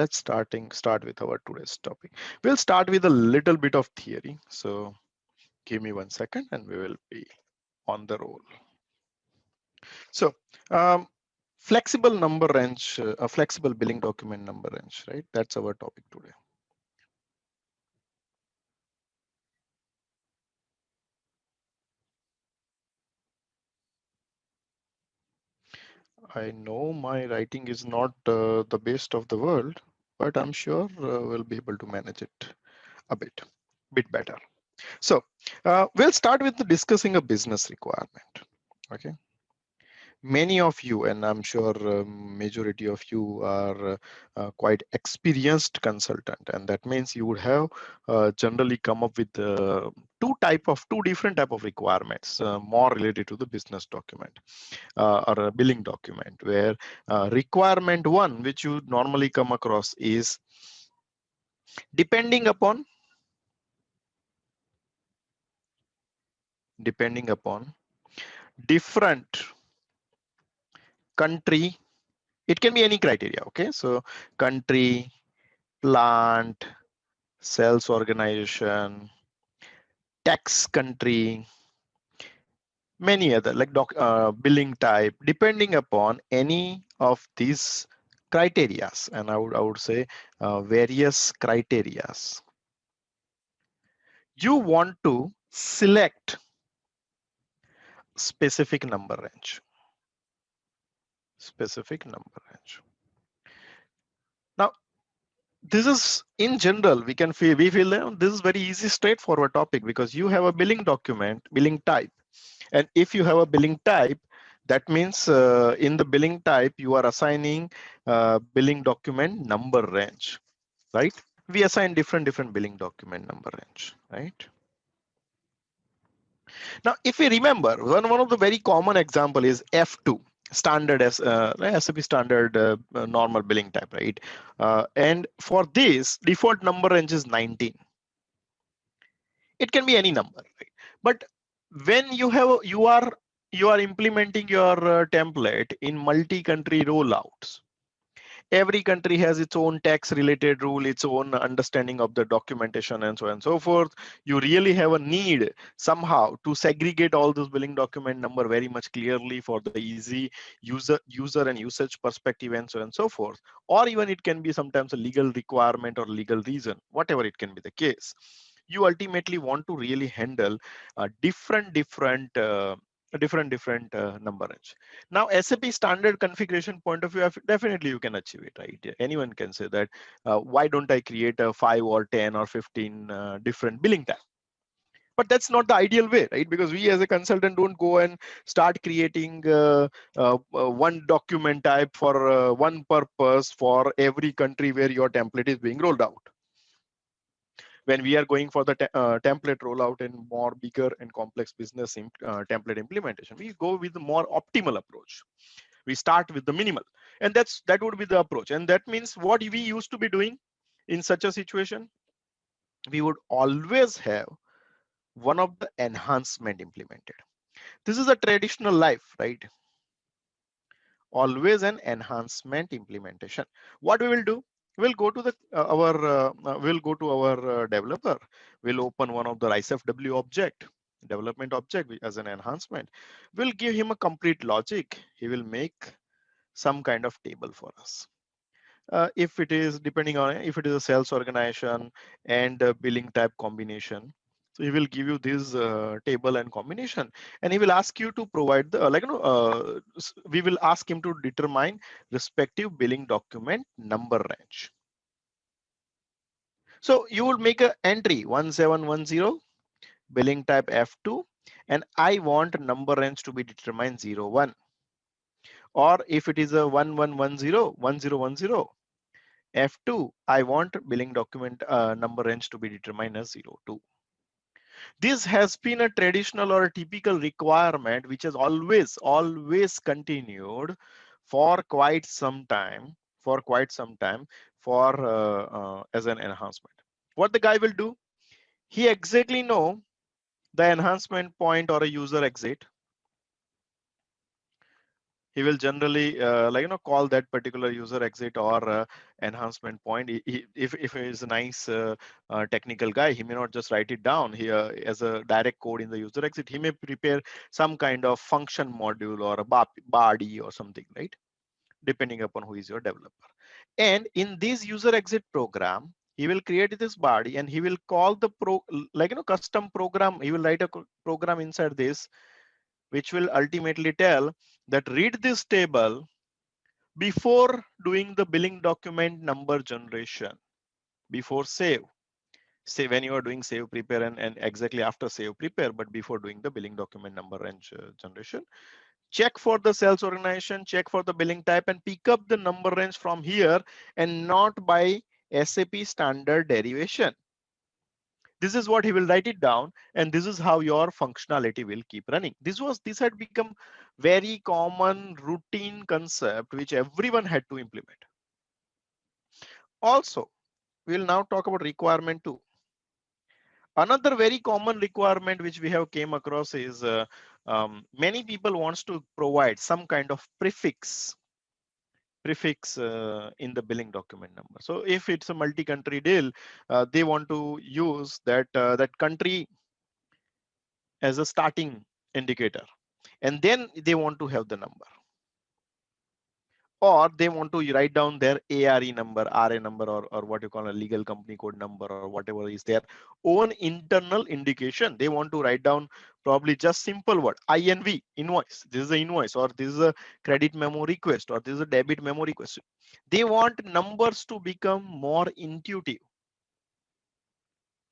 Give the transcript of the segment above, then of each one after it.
let's start with our today's topic. We'll start with a little bit of theory. So give me 1 second and we will be on the roll. So flexible number range, a flexible billing document number range, right? That's our topic today. I know my writing is not the best of the world, but I'm sure we'll be able to manage it a bit better. So we'll start with discussing a business requirement. Okay. Many of you, and I'm sure majority of you are quite experienced consultant, and that means you would have generally come up with two different type of requirements more related to the business document or a billing document, where requirement one, which you normally come across, is depending upon different country. It can be any criteria. Okay, so country, plant, sales organization, tax country, many other like billing type, depending upon any of these criterias, and I would say various criterias. You want to select specific number range. Now, this is in general, we feel that this is very easy, straightforward topic, because you have a billing document, billing type. And if you have a billing type, that means in the billing type, you are assigning billing document number range, right? We assign different billing document number range, right? Now, if we remember, one of the very common example is F2, standard as SAP standard normal billing type, right? And for this, default number range is 19. It can be any number, right? But when you are implementing your template in multi-country rollouts, every country has its own tax related rule, its own understanding of the documentation, and so on and so forth. You really have a need somehow to segregate all those billing document number very much clearly for the easy user and usage perspective, and so on and so forth. Or even it can be sometimes a legal requirement or legal reason, whatever it can be the case. You ultimately want to really handle different number range. Now, SAP standard configuration point of view, definitely you can achieve it, right? Anyone can say that, why don't I create a 5 or 10 or 15 different billing type? But that's not the ideal way, right? Because we as a consultant don't go and start creating one document type for one purpose for every country where your template is being rolled out. When we are going for the template rollout in more bigger and complex business template implementation, we go with the more optimal approach. We start with the minimal, and that would be the approach. And that means what we used to be doing in such a situation, we would always have one of the enhancement implemented. This is a traditional life, right? Always an enhancement implementation. What we will do, we'll go to the developer. We'll open one of the ISFW object, development object, as an enhancement. We'll give him a complete logic. He will make some kind of table for us. If it is depending on if it is a sales organization and a billing type combination, so he will give you this table and combination, and he will ask you to provide the we will ask him to determine respective billing document number range. So you will make a entry 1710 billing type F2, and I want number range to be determined 01. Or if it is a 1110 F2, I want billing document number range to be determined as 02. This has been a traditional or a typical requirement which has always continued for quite some time, as an enhancement. What the guy will do, he exactly know the enhancement point or a user exit. he will generally call that particular user exit or enhancement point. If he is a nice technical guy, he may not just write it down here as a direct code in the user exit. He may prepare some kind of function module or a body or something, right? Depending upon who is your developer. And in this user exit program, he will create this body and he will call the custom program. He will write a program inside this, which will ultimately tell that read this table before doing the billing document number generation, before save. Say when you are doing save prepare and exactly after save prepare, but before doing the billing document number range generation, check for the sales organization, check for the billing type, and pick up the number range from here and not by SAP standard derivation. This is what he will write it down, and this is how your functionality will keep running. This had become very common routine concept which everyone had to implement. Also, we'll now talk about requirement 2. Another very common requirement which we have came across is many people wants to provide some kind of prefix in the billing document number. So if it's a multi-country deal, they want to use that country as a starting indicator, and then they want to have the number, or they want to write down their ARE number, RA number, or what you call a legal company code number, or whatever is their own internal indication. They want to write down probably just simple word INV, invoice. This is an invoice, or this is a credit memo request, or this is a debit memo request. They want numbers to become more intuitive.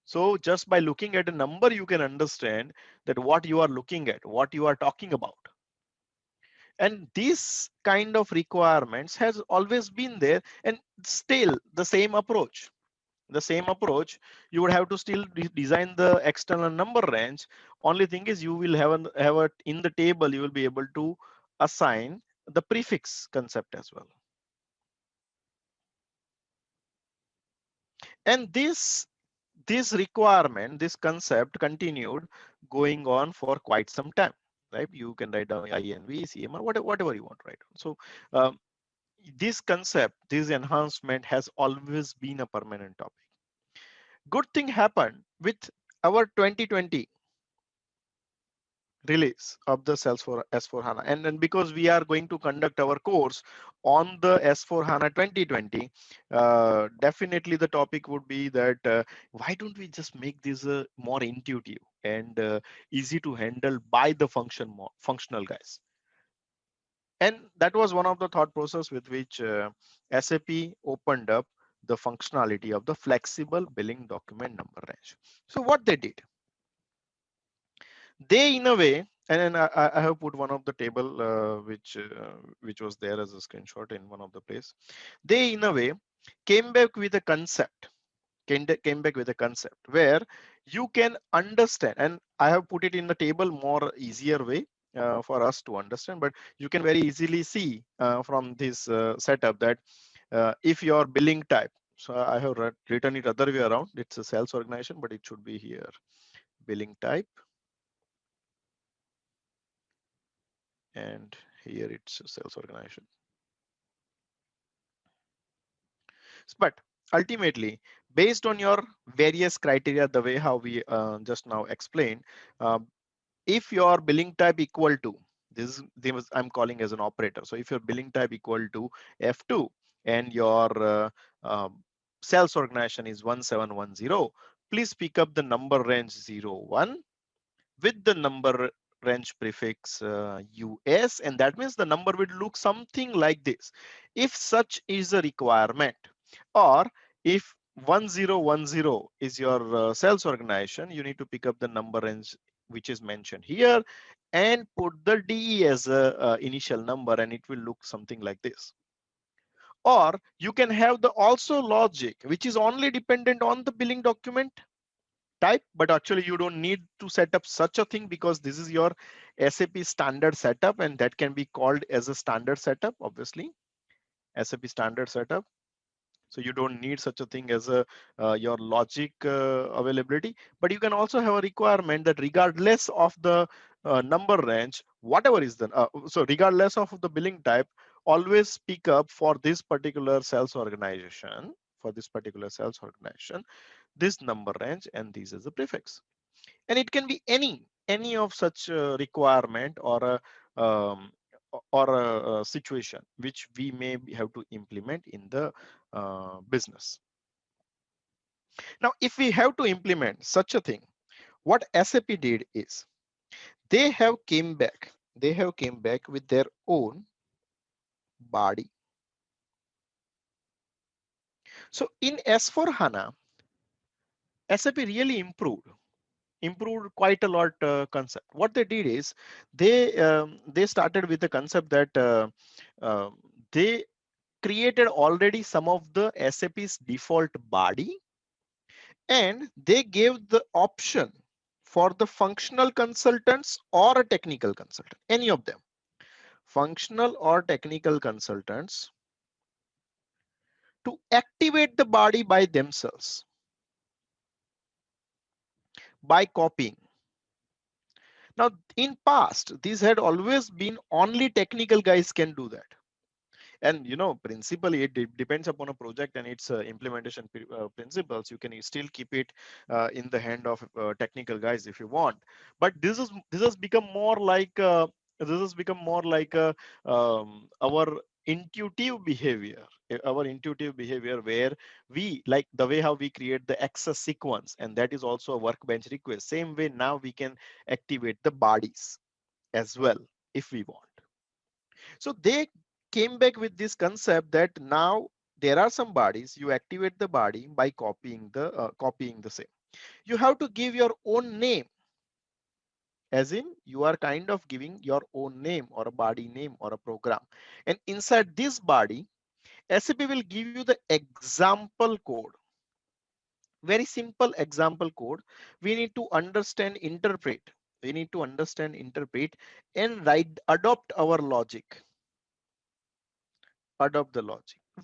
So just by looking at a number, you can understand that what you are looking at, what you are talking about. And this kind of requirements has always been there, and still the same approach you would have to still design the external number range. Only thing is you will have a in the table you will be able to assign the prefix concept as well. And this requirement, this concept continued going on for quite some time, right? You can write down INV, CMR, whatever you want to write down. So um, this concept, this enhancement has always been a permanent topic. Good thing happened with our 2020 release of the Salesforce S4 HANA. And then because we are going to conduct our course on the S4 HANA 2020, definitely the topic would be that why don't we just make this more intuitive and easy to handle by the functional guys. And that was one of the thought process with which SAP opened up the functionality of the flexible billing document number range. So what they did, they in a way, and then I have put one of the table which was there as a screenshot in one of the place. They in a way came back with a concept, came back with a concept where you can understand, and I have put it in the table more easier way for us to understand, but you can very easily see from this setup that if your billing type, so I have written it other way around, it's a sales organization, but it should be here, billing type, and here it's a sales organization. But ultimately, based on your various criteria, the way how we just now explained, uh, if your billing type equal to this I'm calling as an operator. So if your billing type equal to F2 and your sales organization is 1710, please pick up the number range 01 with the number range prefix US, and that means the number will look something like this. If such is a requirement, or if 1010 is your sales organization, you need to pick up the number range which is mentioned here and put the DE as a initial number, and it will look something like this. Or you can have the also logic which is only dependent on the billing document type, but actually you don't need to set up such a thing because this is your SAP standard setup, and that can be called as a standard setup, obviously SAP standard setup. So you don't need such a thing as a your logic availability, but you can also have a requirement that regardless of the number range, whatever is the so regardless of the billing type, always speak up for this particular sales organization, this number range, and this is the prefix. And it can be any of such requirement or a situation which we may have to implement in the business. Now, if we have to implement such a thing, what SAP did is they have came back with their own body. So in S4 HANA, SAP really improved quite a lot concept. What they did is they started with the concept that uh, they created already some of the SAP's default body, and they gave the option for the functional consultants or a technical consultant, any of them, functional or technical consultants, to activate the body by themselves by copying. Now, in past, these had always been only technical guys can do that. And principally it depends upon a project and its implementation principles. You can still keep it in the hand of technical guys if you want. But this has become more like our intuitive behavior where we like the way how we create the access sequence, and that is also a workbench request. Same way now we can activate the bodies as well if we want. So they came back with this concept that now there are some bodies, you activate the body by copying the same. You have to give your own name, as in you are kind of giving your own name or a body name or a program. And inside this body, SAP will give you the example code, very simple example code. We need to understand, interpret. We need to understand, interpret, and write, adopt the logic.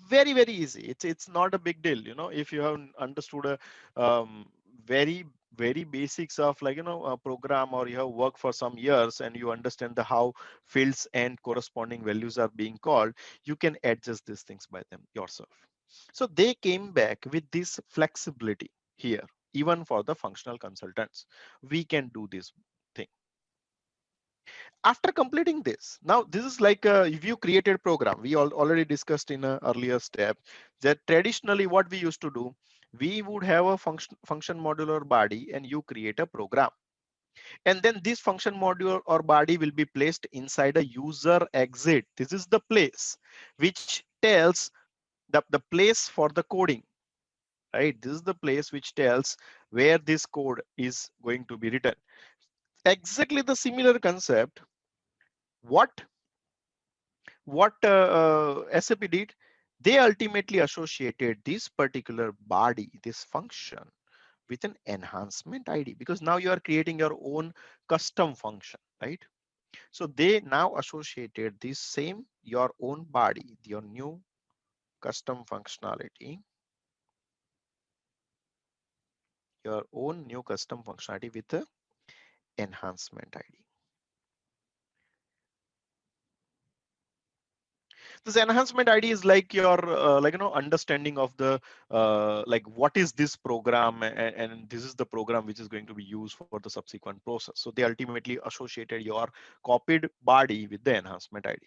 Very easy. It's not a big deal, if you have understood a very very basics of a program, or you have worked for some years and you understand the how fields and corresponding values are being called, you can adjust these things by them yourself. So they came back with this flexibility here. Even for the functional consultants, we can do this thing. After completing this, now this is like a view created program. We already discussed in an earlier step that traditionally what we used to do, we would have a function module or body, and you create a program. And then this function module or body will be placed inside a user exit. This is the place which tells the place for the coding, right? This is the place which tells where this code is going to be written. Exactly the similar concept. What SAP did, they ultimately associated this particular body, this function, with an enhancement ID, because now you are creating your own custom function, right? So they now associated this same, your own body, your new custom functionality, with the enhancement ID. This enhancement ID is like your understanding of the like what is this program, and this is the program which is going to be used for the subsequent process. So they ultimately associated your copied body with the enhancement ID.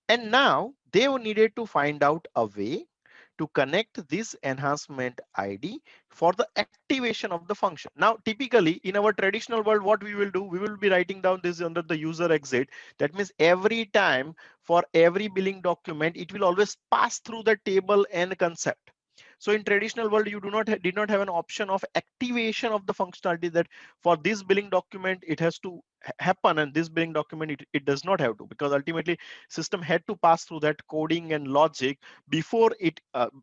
And now they needed to find out a way to connect this enhancement ID for the activation of the function. Now, typically in our traditional world, what we will do, we will be writing down this under the user exit. That means every time for every billing document, it will always pass through the table and concept. So in traditional world, you did not have an option of activation of the functionality that for this billing document, it has to happen, and this billing document, it does not have to, because ultimately system had to pass through that coding and logic before it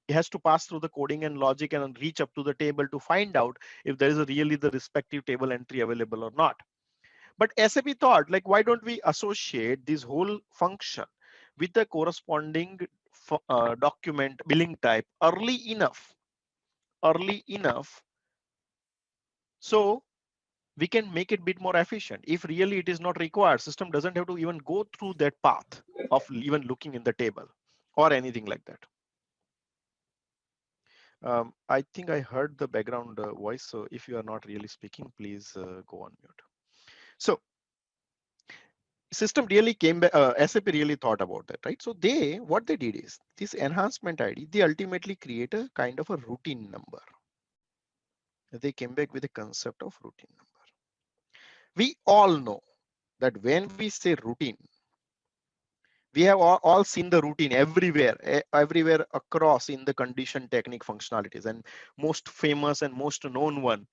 has to pass through the coding and logic and reach up to the table to find out if there is really the respective table entry available or not. But SAP thought, like, why don't we associate this whole function with the corresponding document billing type early enough, so we can make it a bit more efficient. If really it is not required, system doesn't have to even go through that path of even looking in the table or anything like that. I think I heard the background voice. So if you are not really speaking, please go on mute. So system really came back, SAP really thought about that, right? So what they did is this enhancement ID, they ultimately create a kind of a routine number. They came back with a concept of routine number. We all know that when we say routine, we have all seen the routine everywhere, everywhere across in the condition technique functionalities, and most famous and most known one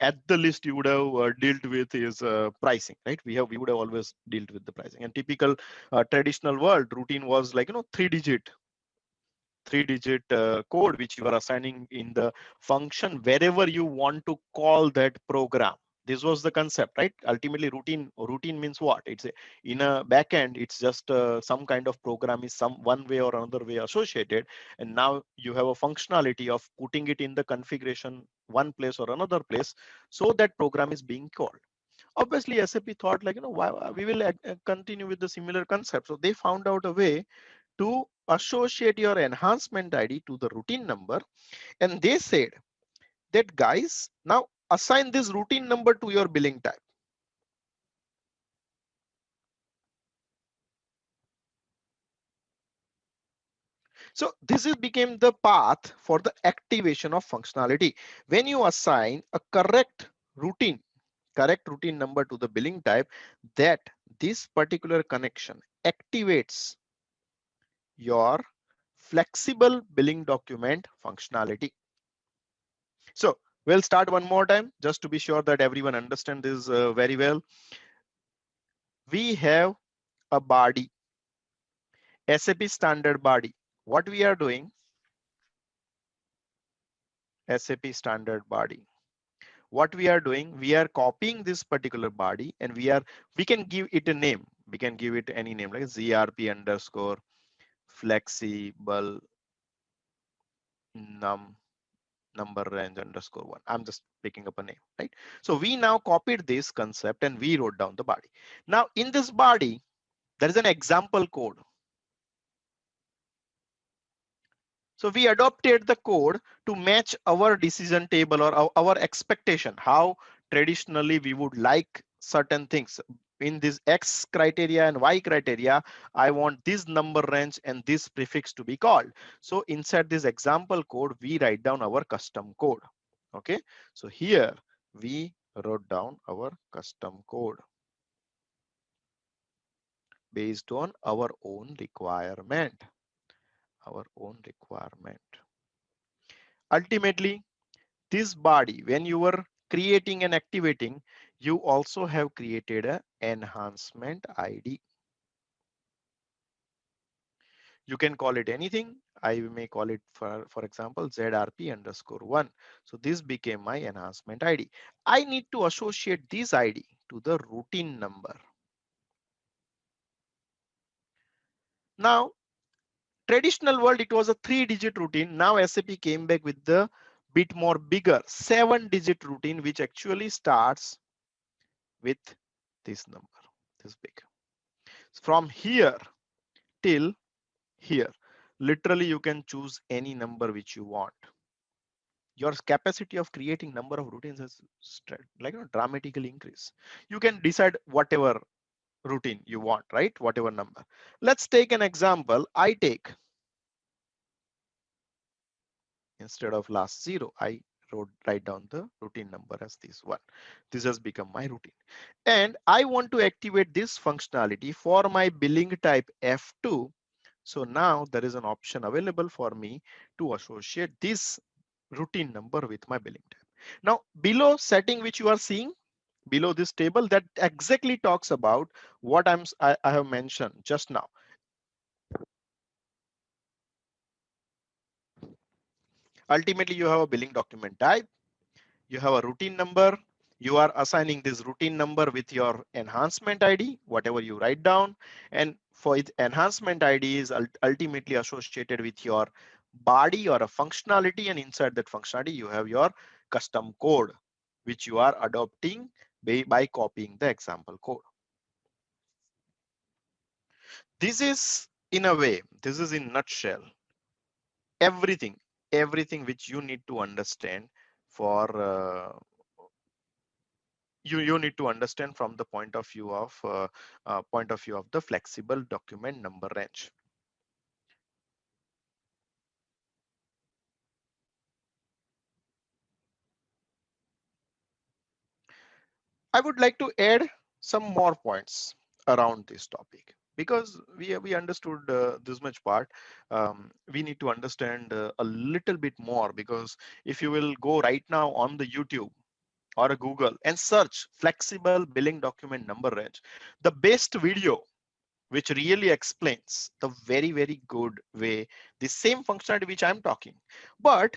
at the list you would have dealt with is pricing, right? We would have always dealt with the pricing, and typical traditional world routine was like, three digit code which you are assigning in the function wherever you want to call that program. This was the concept, right? Ultimately routine means what? In a backend, it's just some kind of program is some one way or another way associated, and now you have a functionality of putting it in the configuration one place or another place, so that program is being called. Obviously SAP thought like, why we will continue with the similar concept. So they found out a way to associate your enhancement ID to the routine number. And they said that, guys, now assign this routine number to your billing type. So this is became the path for the activation of functionality. When you assign a correct routine number to the billing type, that this particular connection activates your flexible billing document functionality. So we'll start one more time just to be sure that everyone understands this very well. We have a body, SAP standard body. What we are doing, SAP standard body. What we are doing, we are copying this particular body, and we can give it a name. We can give it any name like ZRP underscore flexible number range underscore one. I'm just picking up a name, right? So we now copied this concept and we wrote down the body. Now in this body, there is an example code. So we adopted the code to match our decision table or our expectation, how traditionally we would like certain things. In this X criteria and Y criteria, I want this number range and this prefix to be called. So inside this example code, we write down our custom code. Okay, so here we wrote down our custom code based on our own requirement. Ultimately, this body, when you were creating and activating, you also have created an enhancement ID. You can call it anything. I may call it, for example, ZRP underscore one. So this became my enhancement ID. I need to associate this ID to the routine number. Now, traditional world, it was a 3-digit routine. Now SAP came back with the bit more bigger 7-digit routine, which actually starts with this number, this big. From here till here, literally you can choose any number which you want. Your capacity of creating number of routines has dramatically increased. You can decide whatever routine you want, right? Whatever number. Let's take an example. I take, instead of last 0, I write down the routine number as this one. This has become my routine. And I want to activate this functionality for my billing type F2. So now there is an option available for me to associate this routine number with my billing type. Now below setting which you are seeing, below this table, that exactly talks about what I have mentioned just now. Ultimately, you have a billing document type, you have a routine number, you are assigning this routine number with your enhancement ID, whatever you write down, and for its enhancement ID is ultimately associated with your body or a functionality, and inside that functionality you have your custom code which you are adopting by copying the example code. This is in a way, this is in nutshell, everything, everything which you need to understand for you need to understand from the point of view of the flexible document number range. I would like to add some more points around this topic because we understood this much part. We need to understand a little bit more, because if you will go right now on the YouTube or a Google and search flexible billing document number range, the best video which really explains the very good way the same functionality which I'm talking. But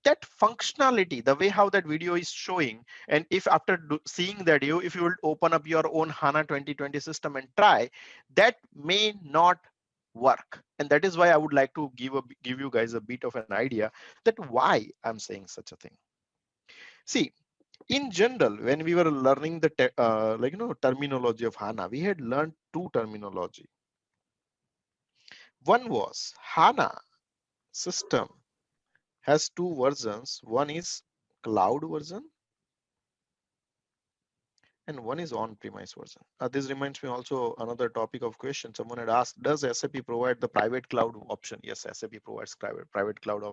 that functionality, the way how that video is showing, and if after seeing that if you will open up your own HANA 2020 system and try, that may not work. And that is why I would like to give you guys a bit of an idea that why I'm saying such a thing. See, in general, when we were learning the terminology of HANA, we had learned two terminology. One was HANA system has two versions. One is cloud version and one is on-premise version. This reminds me also another topic of question. Someone had asked, does SAP provide the private cloud option? Yes, SAP provides private cloud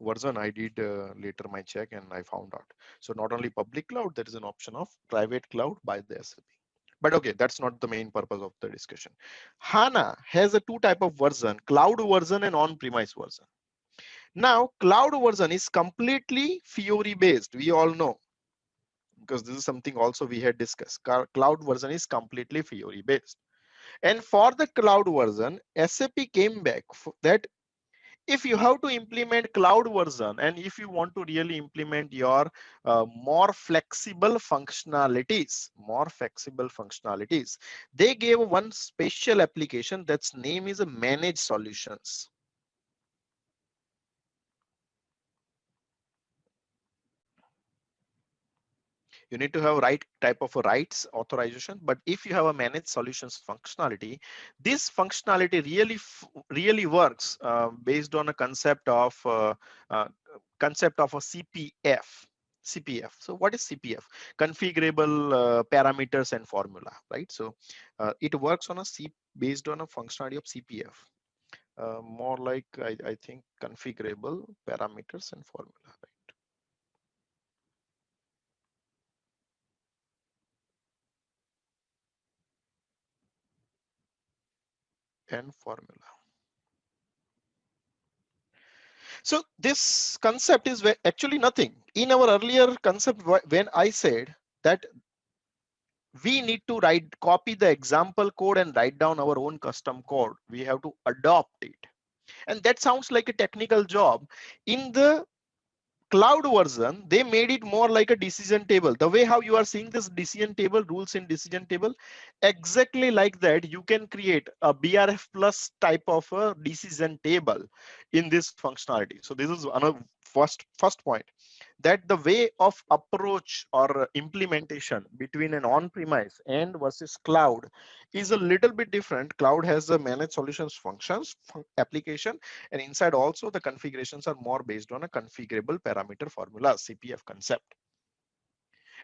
version. I did later my check and I found out. So not only public cloud, there is an option of private cloud by the SAP. But okay, that's not the main purpose of the discussion. HANA has a two type of version, cloud version and on-premise version. Now, cloud version is completely Fiori based. We all know, because this is something also we had discussed. Cloud version is completely Fiori based. And for the cloud version, SAP came back that if you have to implement cloud version and if you want to really implement your more flexible functionalities, they gave one special application that's name is a managed solutions. You need to have right type of a rights authorization, but if you have a managed solutions functionality, this functionality really works based on a uh, concept of a CPF. So what is CPF? Configurable parameters and formula, right? So it works on based on a functionality of CPF. More like I think configurable parameters and formula, right? And formula. So this concept is actually nothing. In our earlier concept, when I said that we need to copy the example code and write down our own custom code, we have to adopt it. And that sounds like a technical job. In the cloud version, they made it more like a decision table. The way how you are seeing this decision table, rules in decision table, exactly like that, you can create a BRF plus type of a decision table in this functionality. So this is another first point, that the way of approach or implementation between an on-premise and versus cloud is a little bit different. Cloud has the managed solutions functions application, and inside also the configurations are more based on a configurable parameter formula, CPF concept.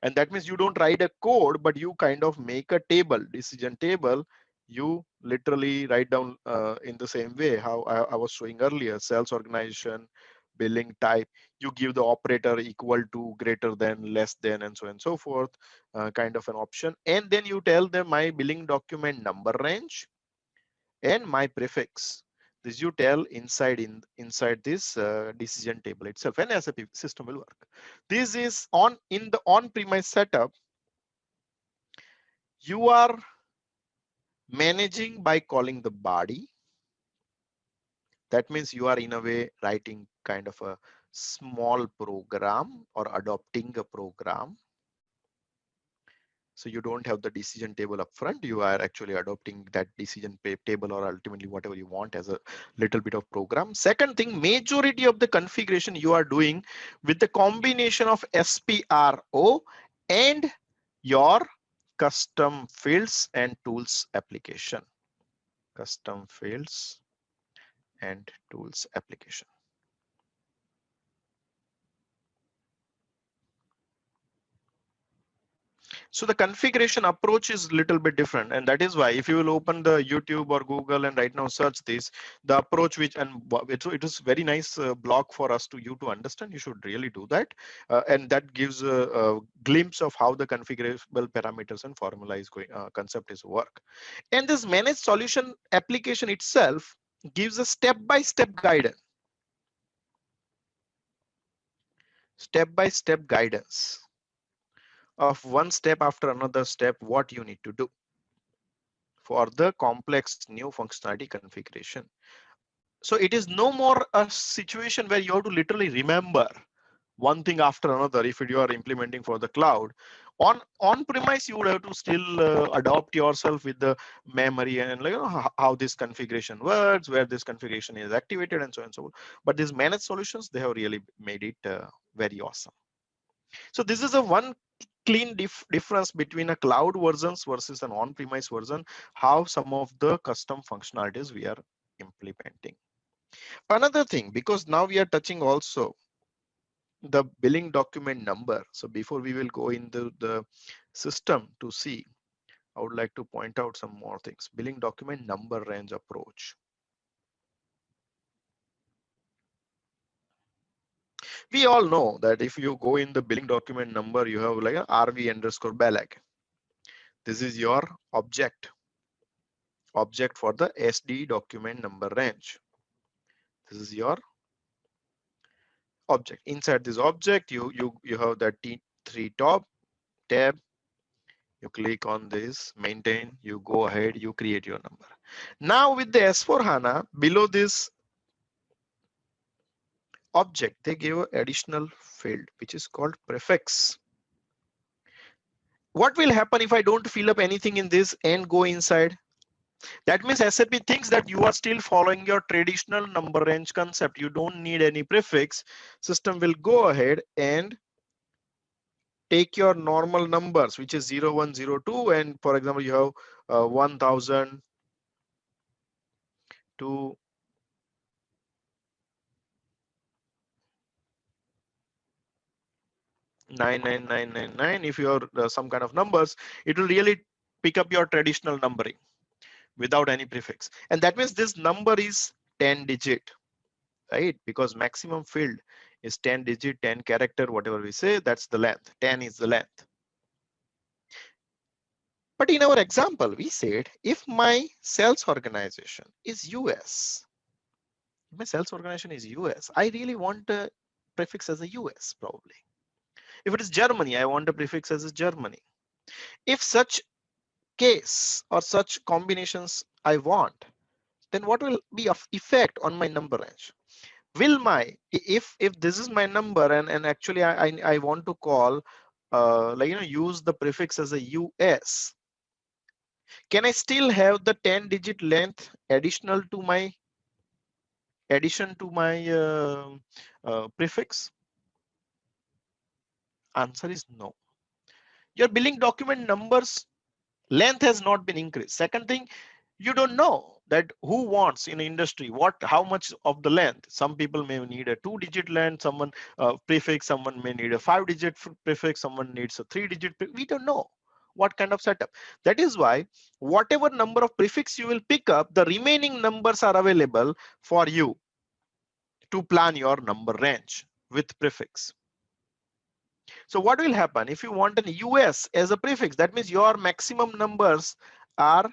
And that means you don't write a code, but you kind of make a table, decision table. You literally write down in the same way how I was showing earlier, sales organization, billing type, you give the operator equal to, greater than, less than, and so on and so forth, kind of an option. And then you tell them my billing document number range and my prefix. This you tell inside this decision table itself, and SAP system will work. This is in the on-premise setup. You are managing by calling the body. That means you are in a way writing kind of a small program or adopting a program. So you don't have the decision table up front. You are actually adopting that decision table or ultimately whatever you want as a little bit of program. Second thing, majority of the configuration you are doing with the combination of SPRO and your custom fields and tools application. Custom fields and tools application. So the configuration approach is a little bit different, and that is why if you will open the YouTube or Google and right now search this, the approach which it is very nice blog for us to you to understand. You should really do that, and that gives a glimpse of how the configurable parameters and formula is going concept is work. And this managed solution application itself gives a step-by-step guidance, step-by-step guidance of one step after another step what you need to do for the complex new functionality configuration. So it is no more a situation where you have to literally remember one thing after another. If you are implementing for the cloud, on premise you would have to still adopt yourself with the memory and how this configuration works, where this configuration is activated, and so on and so on. But these managed solutions, they have really made it very awesome. So this is a one clean difference between a cloud versions versus an on-premise version, how some of the custom functionalities we are implementing. Another thing, because now we are touching also the billing document number. So before we will go into the system to see, I would like to point out some more things. Billing document number range approach. We all know that if you go in the billing document number, you have like a RV underscore BALAG. This is your object for the SD document number range. This is your object. Inside this object, you have the T3 tab. You click on this, maintain, you go ahead, you create your number. Now with the S/4HANA, below this object, they give an additional field, which is called prefix. What will happen if I don't fill up anything in this and go inside? That means SAP thinks that you are still following your traditional number range concept. You don't need any prefix. System will go ahead and take your normal numbers, which is 0102, and for example, you have 1000 to 99999. If you are some kind of numbers, it will really pick up your traditional numbering without any prefix. And that means this number is 10 digit, right? Because maximum field is 10 digit, 10 character, whatever we say, that's the length. 10 is the length. But in our example, we said if my sales organization is US, my sales organization is US, I really want a prefix as a US probably. If it is Germany, I want a prefix as a Germany. If such case or such combinations I want, then what will be of effect on my number range? Will my, if this is my number and actually I want to call use the prefix as a US, can I still have the 10 digit length additional to my prefix? Answer is no. Your billing document numbers length has not been increased. Second thing, you don't know that who wants in industry how much of the length. Some people may need a 2-digit length, someone prefix, someone may need a 5-digit prefix, someone needs a 3-digit. We don't know what kind of setup. That is why whatever number of prefix you will pick up, the remaining numbers are available for you to plan your number range with prefix. So what will happen if you want an US as a prefix? That means your maximum numbers are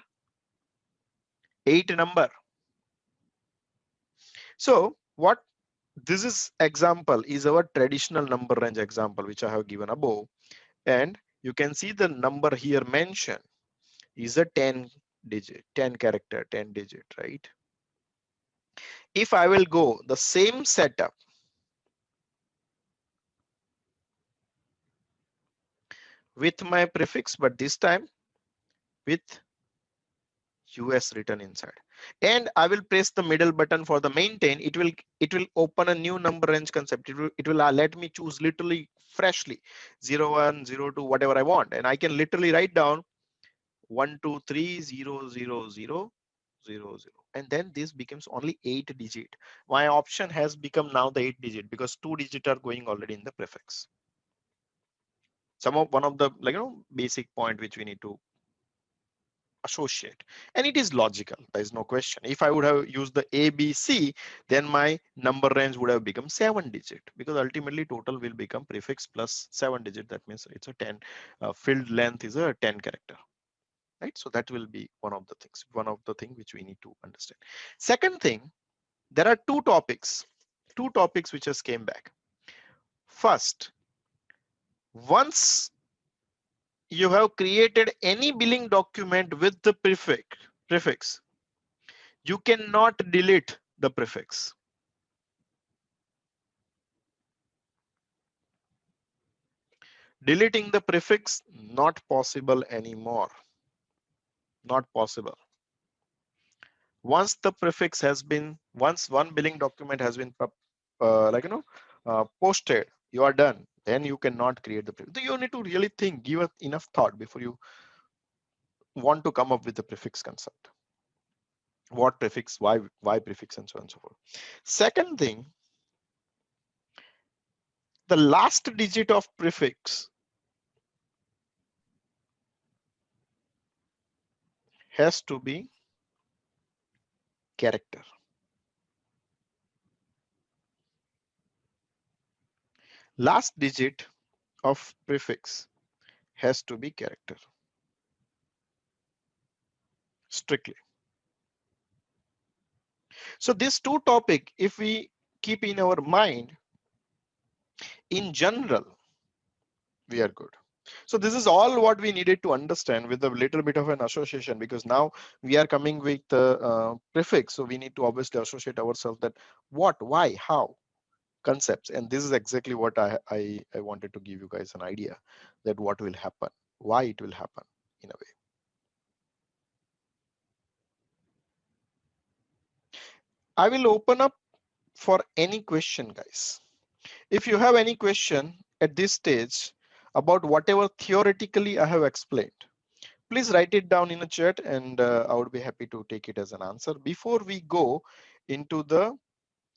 8 number. So what this is example is our traditional number range example, which I have given above. And you can see the number here mentioned is a 10 digit, 10 character, 10 digit, right? If I will go the same setup with my prefix, but this time with US written inside. and I will press the middle button for the maintain. It will open a new number range concept. It will let me choose literally freshly 01, 02, whatever I want, and I can literally write down 1230000, and then this becomes only 8 digit. My option has become now the 8 digit because 2 digit are going already in the prefix. One of the basic point which we need to associate, and it is logical, there is no question. If I would have used the ABC, then my number range would have become 7 digit, because ultimately total will become prefix plus 7 digit. That means it's a 10, field length is a 10 character, right? So that will be one of the thing which we need to understand. Second thing, there are two topics which has came back. First, once you have created any billing document with the prefix, you cannot delete the prefix. Deleting the prefix, not possible anymore. Not possible. Once the prefix has been, once one billing document has been posted, you are done. Then you cannot create the prefix. You need to really think, give it enough thought before you want to come up with the prefix concept. What prefix, why prefix, and so on and so forth. Second thing, the last digit of prefix has to be character. Last digit of prefix has to be character, strictly. So these two topics, if we keep in our mind, in general, we are good. So this is all what we needed to understand with a little bit of an association, because now we are coming with the prefix. So we need to obviously associate ourselves that what, why, how, concepts. And this is exactly what I wanted to give you guys an idea that what will happen, why it will happen in a way. I will open up for any question, guys. If you have any question at this stage about whatever theoretically I have explained, please write it down in a chat, and I would be happy to take it as an answer before we go into the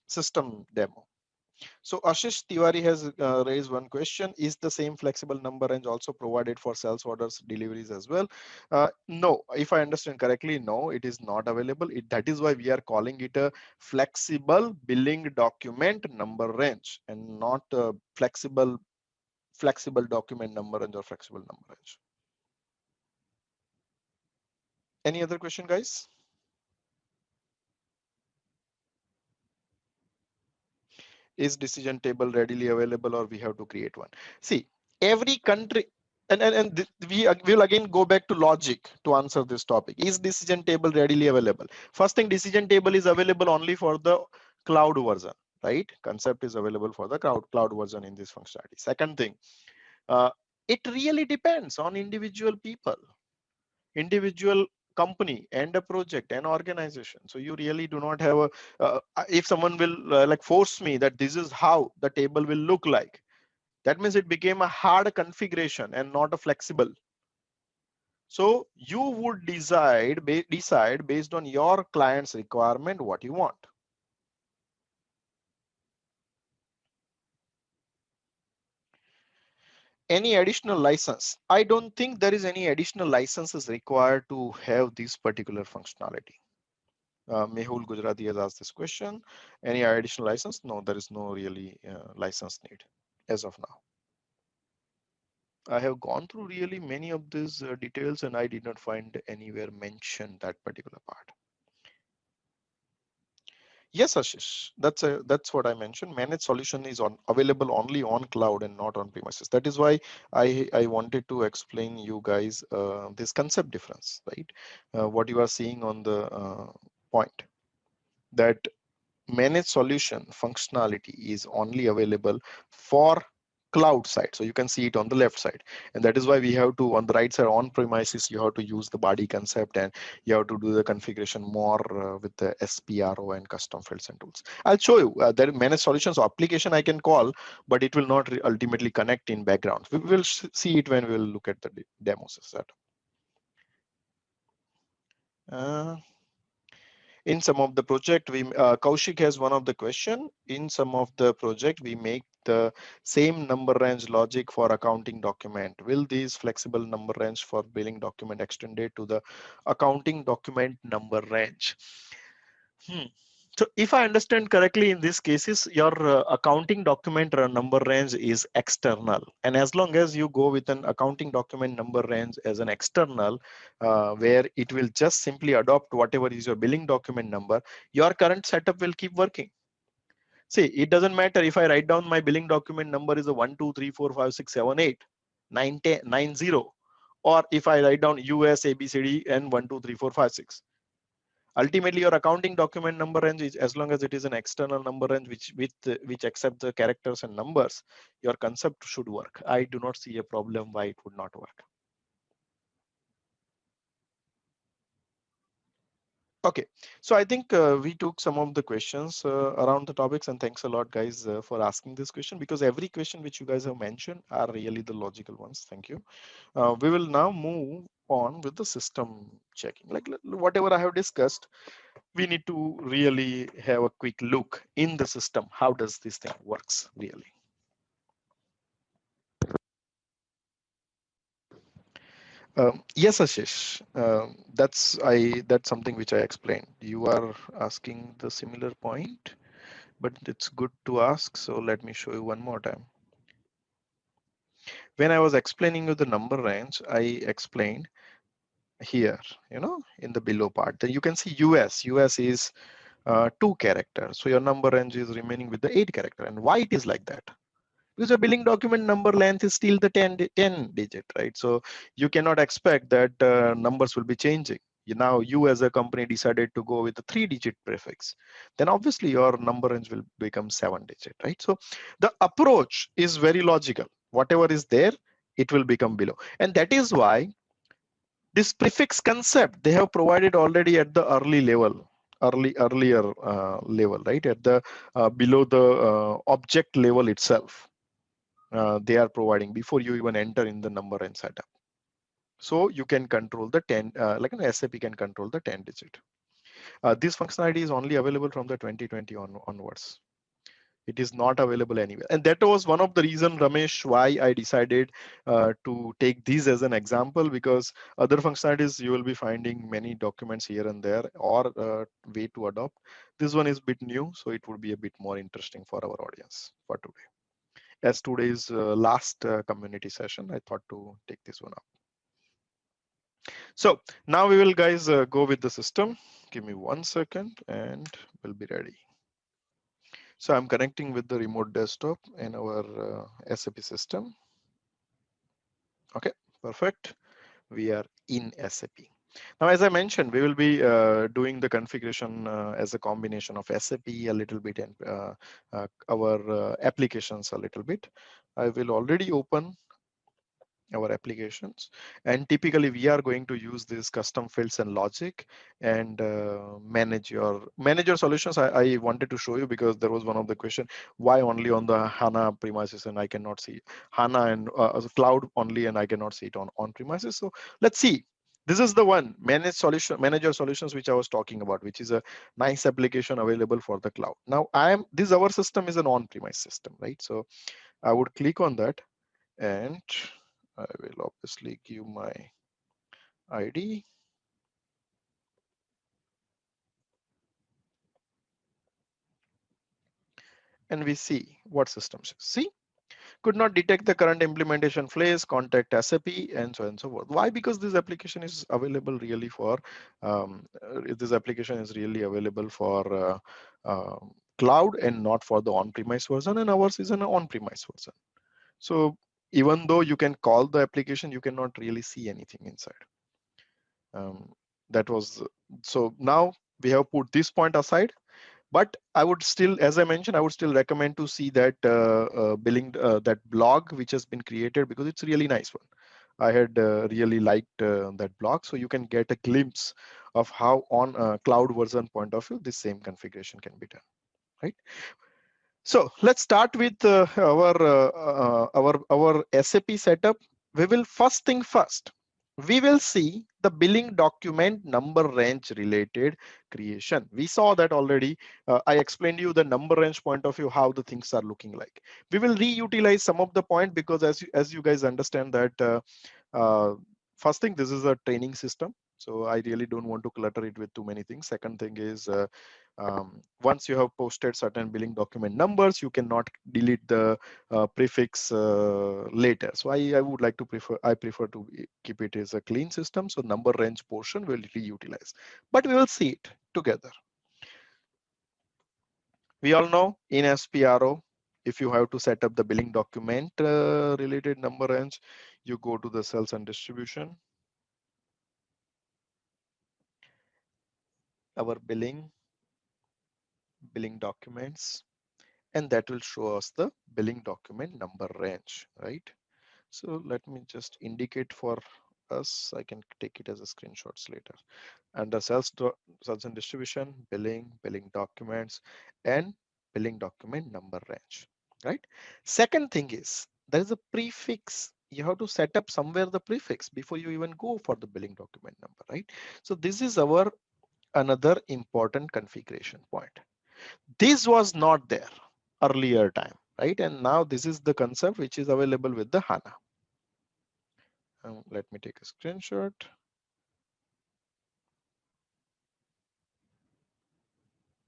system demo. So Ashish Tiwari has raised one question. Is the same flexible number range also provided for sales orders deliveries as well? No, if I understand correctly, no, it is not available. That is why we are calling it a flexible billing document number range, and not a flexible document number range or flexible number range. Any other question, guys? Is decision table readily available, or we have to create one? See, every country, and we will again go back to logic to answer this topic. Is decision table readily available? First thing, decision table is available only for the cloud version, right? Concept is available for the cloud version in this functionality. Second thing, it really depends on individual people, individual company and a project and organization. So you really do not have a if someone will like force me that this is how the table will look like, that means it became a hard configuration and not a flexible. So you would decide based on your client's requirement what you want. Any additional license? I don't think there is any additional licenses required to have this particular functionality. Mehul Gujarati has asked this question. Any additional license? No, there is no really license need as of now. I have gone through really many of these details, and I did not find anywhere mention that particular part. Yes, Ashish, that's what I mentioned. Managed solution is available only on cloud and not on premises. That is why I wanted to explain you guys this concept difference, right? What you are seeing on the point, that managed solution functionality is only available for cloud side. So you can see it on the left side. And that is why we have to, on the right side, on premises, you have to use the body concept and you have to do the configuration more with the SPRO and custom fields and tools. I'll show you there are managed solutions application I can call, but it will not ultimately connect in background. We will see it when we will look at the demos set. In some of the project, we Kaushik has one of the question. In some of the project, we make the same number range logic for accounting document. Will these flexible number range for billing document extended to the accounting document number range? So if I understand correctly, in these cases, your accounting document number range is external. And as long as you go with an accounting document number range as an external, where it will just simply adopt whatever is your billing document number, your current setup will keep working. See, it doesn't matter if I write down my billing document number is a 1, 2, 3, 4, 5, 6, 7, 8, 9, 10, 9, 0, or if I write down US, ABCD, and 1, 2, 3, 4, 5, 6. Ultimately, your accounting document number range is, as long as it is an external number range which accept the characters and numbers, your concept should work. I do not see a problem why it would not work. Okay, so I think we took some of the questions around the topics, and thanks a lot, guys, for asking this question, because every question which you guys have mentioned are really the logical ones. Thank you. We will now move on with the system checking. Like whatever I have discussed, we need to really have a quick look in the system. How does this thing works really? Yes, Ashish, that's something which I explained. You are asking the similar point, but it's good to ask. So let me show you one more time. When I was explaining you the number range, I explained here, in the below part. Then you can see US. US is 2 characters. So your number range is remaining with the 8 character. And why it is like that? Because your billing document number length is still the 10 digit, right? So you cannot expect that numbers will be changing. Now you as a company decided to go with the 3-digit prefix, then obviously your number range will become 7-digit, right? So the approach is very logical. Whatever is there, it will become below. And that is why this prefix concept they have provided already at the early level, earlier level, right? At the below the object level itself. They are providing before you even enter in the number and setup. So you can control the 10, like an SAP can control the 10 digit. This functionality is only available from the 2020 onwards. It is not available anywhere. And that was one of the reason, Ramesh, why I decided to take these as an example, because other functionalities you will be finding many documents here and there or way to adopt. This one is a bit new, so it would be a bit more interesting for our audience for today. As today's last community session, I thought to take this one up. So now we will, guys, go with the system. Give me 1 second and we'll be ready. So I'm connecting with the remote desktop in our SAP system. Okay, perfect. We are in SAP. Now, as I mentioned, we will be doing the configuration as a combination of SAP a little bit and our applications a little bit. I will already open our applications, and typically we are going to use these custom fields and logic and manage your solutions. I wanted to show you because there was one of the question, why only on the HANA premises and I cannot see HANA and as a cloud only and I cannot see it on premises. So let's see. This is the one manager solutions which I was talking about, which is a nice application available for the cloud. Now our system is an on-premise system, right? So I would click on that and I will obviously give my ID. And we see what systems. See, could not detect the current implementation phase, contact SAP, and so on and so forth. Why? Because this application is available really for, this application is really available for cloud and not for the on-premise version, and ours is an on-premise version. So even though you can call the application, you cannot really see anything inside. That was, so now we have put this point aside. But I would still, as I mentioned, I would still recommend to see that billing, that blog which has been created, because it's a really nice one. I had really liked that blog. So you can get a glimpse of how on a cloud version point of view, this same configuration can be done, right? So let's start with our SAP setup. We will first thing first. We will see the billing document number range related creation. We saw that already. I explained you the number range point of view, how the things are looking like. We will reutilize some of the point, because as you guys understand that uh, first thing, this is a training system. So I really don't want to clutter it with too many things. Second thing is once you have posted certain billing document numbers, you cannot delete the prefix later. So I would like to prefer to keep it as a clean system. So number range portion will reutilize, but we will see it together. We all know in SPRO, if you have to set up the billing document related number range, you go to the sales and distribution, our billing documents, and that will show us the billing document number range, right? So let me just indicate for us. I can take it as a screenshots later. Under sales and distribution, billing documents, and billing document number range, right? Second thing is there is a prefix. You have to set up somewhere the prefix before you even go for the billing document number, right? So this is our another important configuration point. This was not there earlier time, right? And now this is the concept which is available with the HANA. Let me take a screenshot.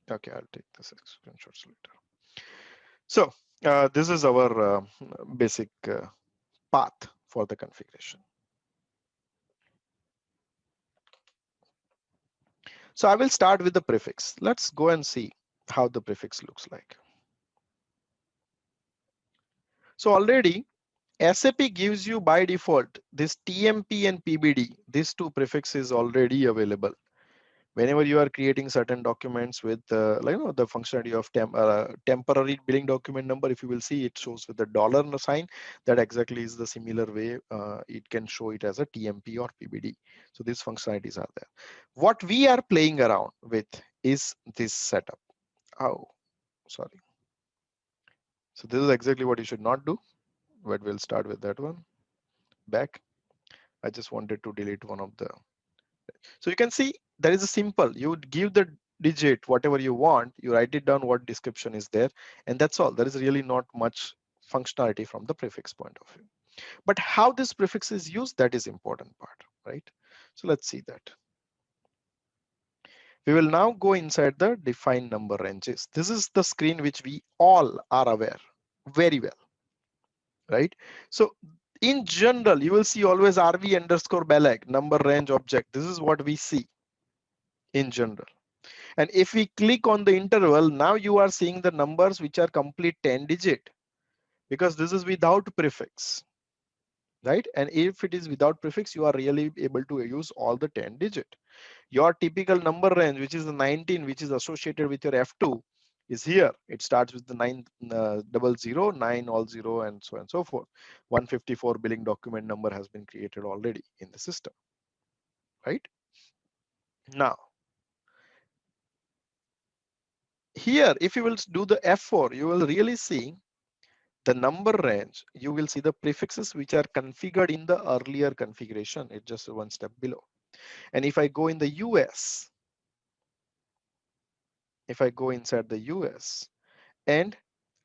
Okay, I'll take the screenshots later. So this is our basic path for the configuration. So I will start with the prefix. Let's go and see how the prefix looks like. So already SAP gives you by default this TMP and PBD. These two prefixes already available. Whenever you are creating certain documents with the functionality of temporary billing document number, if you will see, it shows with the dollar sign. That exactly is the similar way it can show it as a TMP or PBD. So these functionalities are there. What we are playing around with is this setup. Oh, sorry. So this is exactly what you should not do, but we'll start with that one. Back. I just wanted to delete one of the. So you can see there is a simple, you would give the digit, whatever you want, you write it down, what description is there, and that's all. There is really not much functionality from the prefix point of view. But how this prefix is used, that is important part, right? So let's see that. We will now go inside the define number ranges. This is the screen which we all are aware very well, right? So in general, you will see always RV underscore balag number range object. This is what we see in general. And if we click on the interval, now you are seeing the numbers which are complete 10 digit, because this is without prefix, right? And if it is without prefix, you are really able to use all the 10 digit. Your typical number range, which is the 19, which is associated with your F2, is here. It starts with the 900, 9 all 0, and so on and so forth. 154 billing document number has been created already in the system, right? Now, here, if you will do the F4, you will really see the number range. You will see the prefixes which are configured in the earlier configuration. It's just one step below. And if I go in the US, if I go inside the US and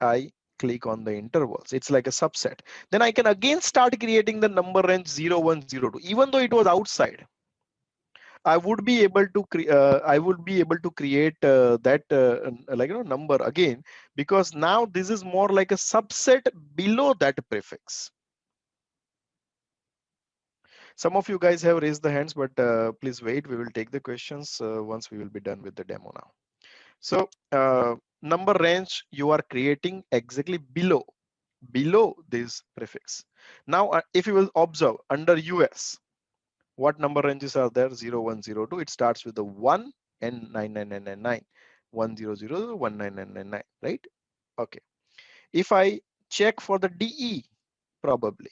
I click on the intervals, it's like a subset. Then I can again start creating the number range 0102. Even though it was outside, I would be able to create that number again, because now this is more like a subset below that prefix. Some of you guys have raised the hands, but please wait. We will take the questions once we will be done with the demo now. So number range you are creating exactly below this prefix. Now, if you will observe under US, what number ranges are there? 0102. It starts with the 1 and 99999. 1001999, right? Okay. If I check for the DE, probably,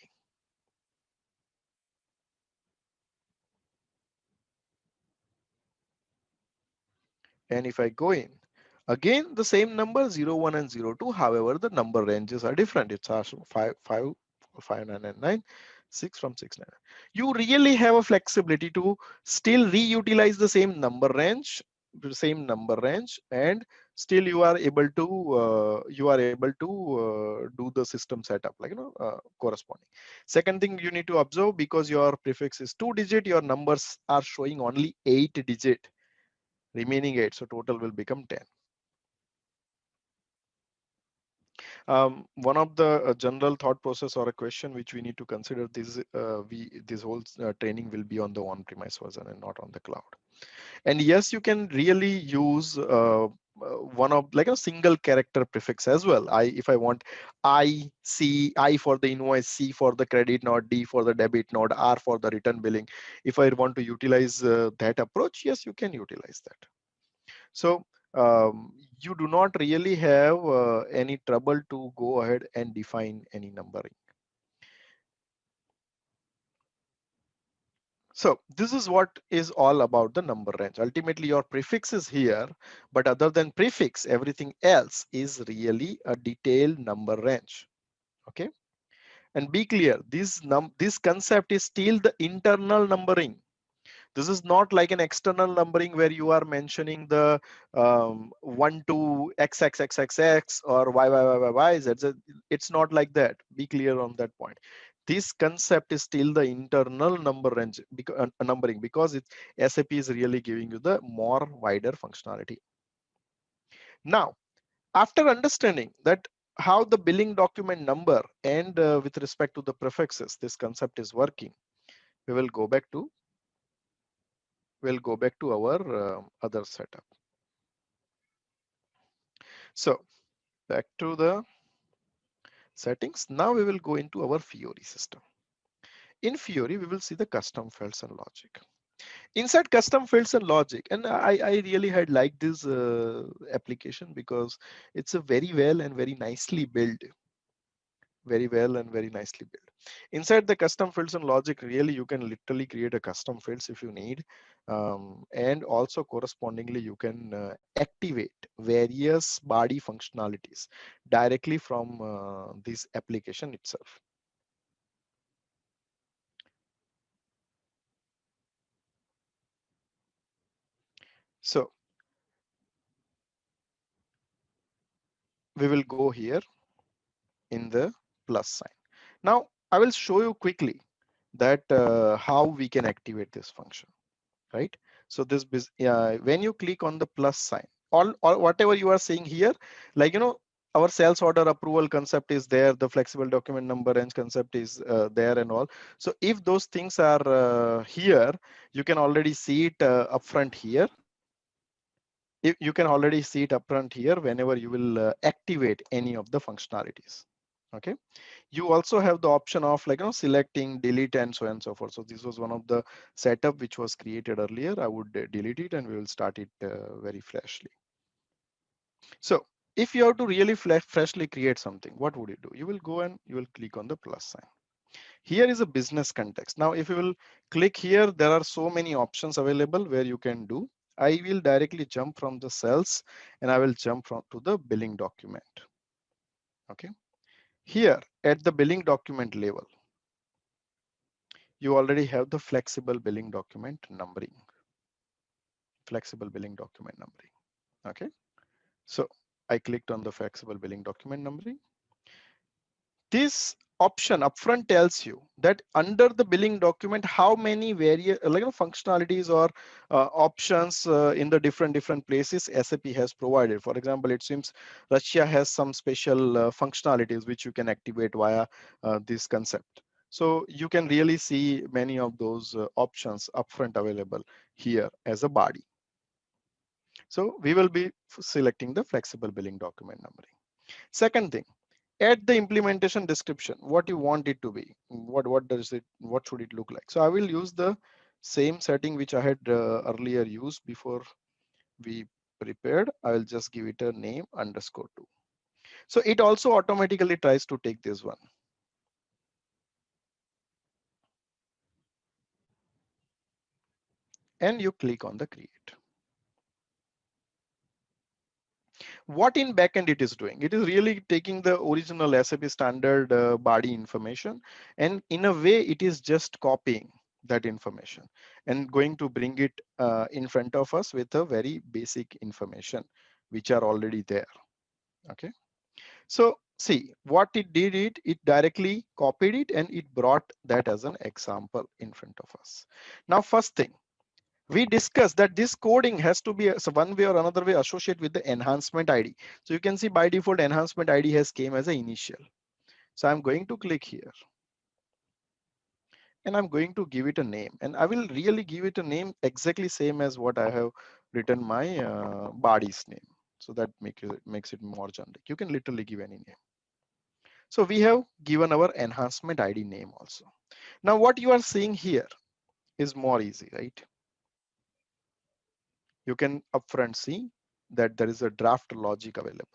and if I go in, again the same number 01 and 02. However, the number ranges are different. It's 5999, 6 from 69. You really have a flexibility to still reutilize the same number range, and still you are able to do the system setup, like corresponding. Second thing you need to observe, because your prefix is 2-digit, your numbers are showing only 8-digit, remaining 8, so total will become 10. One of the general thought process or a question which we need to consider, this whole training will be on the on-premise version and not on the cloud. And yes, you can really use one of like a single character prefix as well. If I want I for the invoice, C for the credit note, D for the debit note, R for the return billing. If I want to utilize that approach, yes, you can utilize that. So you do not really have any trouble to go ahead and define any numbering. So this is what is all about the number range. Ultimately, your prefix is here, but other than prefix, everything else is really a detailed number range. Okay. And be clear, this concept is still the internal numbering. This is not like an external numbering where you are mentioning the 1 to XXXXX or Y. It's not like that. Be clear on that point. This concept is still the internal number range numbering, because SAP is really giving you the more wider functionality. Now, after understanding that how the billing document number and with respect to the prefixes, this concept is working, we will go back to our other setup. So back to the settings. Now we will go into our Fiori system. In Fiori, we will see the custom fields and logic. Inside custom fields and logic, and I really had liked this application because it's a very well and very nicely built. Inside the custom fields and logic, really you can literally create a custom fields if you need, and also correspondingly you can activate various body functionalities directly from this application itself. So we will go here in the plus sign. Now I will show you quickly that how we can activate this function, right? So when you click on the plus sign, all whatever you are seeing here, like our sales order approval concept is there, the flexible document number range concept is there and all. So if those things are here, you can already see it upfront here. You can already see it upfront here whenever you will activate any of the functionalities. Okay. You also have the option of selecting, delete, and so on and so forth. So this was one of the setup which was created earlier. I would delete it and we will start it very freshly. So if you have to really freshly create something, what would you do? You will go and you will click on the plus sign. Here is a business context. Now, if you will click here, there are so many options available where you can do. I will directly jump from the cells and I will jump to the billing document. Okay. Here at the billing document level, you already have the flexible billing document numbering. Okay. So I clicked on the flexible billing document numbering. This option upfront tells you that under the billing document, how many various functionalities or options in the different places SAP has provided. For example, it seems Russia has some special functionalities which you can activate via this concept. So you can really see many of those options upfront available here as a body. So we will be selecting the flexible billing document numbering. Second thing, add the implementation description, what you want it to be, what should it look like. So I will use the same setting which I had earlier used before we prepared. I will just give it a name _2. So it also automatically tries to take this one. And you click on the create. What in backend it is doing? It is really taking the original SAP standard body information, and in a way it is just copying that information and going to bring it in front of us with a very basic information which are already there. Okay, so see what it did, it directly copied it and it brought that as an example in front of us. Now first thing, we discussed that this coding has to be so one way or another way associated with the enhancement ID. So you can see by default enhancement ID has came as an initial. So I'm going to click here and I'm going to give it a name, and I will really give it a name exactly same as what I have written my body's name. So that makes it more generic. You can literally give any name. So we have given our enhancement ID name also. Now what you are seeing here is more easy, right? You can upfront see that there is a draft logic available.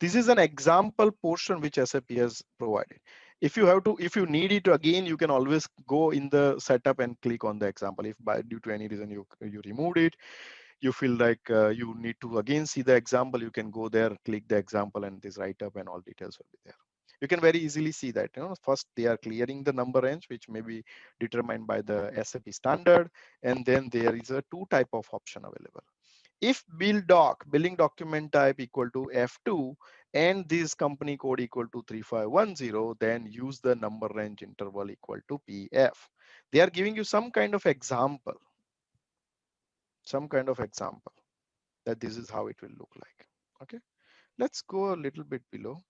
This is an example portion which SAP has provided. If you need it again, you can always go in the setup and click on the example. If by due to any reason you removed it, you feel like you need to again see the example, you can go there, click the example, and this write up and all details will be there. You can very easily see that, first they are clearing the number range, which may be determined by the SAP standard, and then there is a two type of option available. If billing document type equal to F2 and this company code equal to 3510, then use the number range interval equal to PF. They are giving you some kind of example that this is how it will look like. Okay, let's go a little bit below.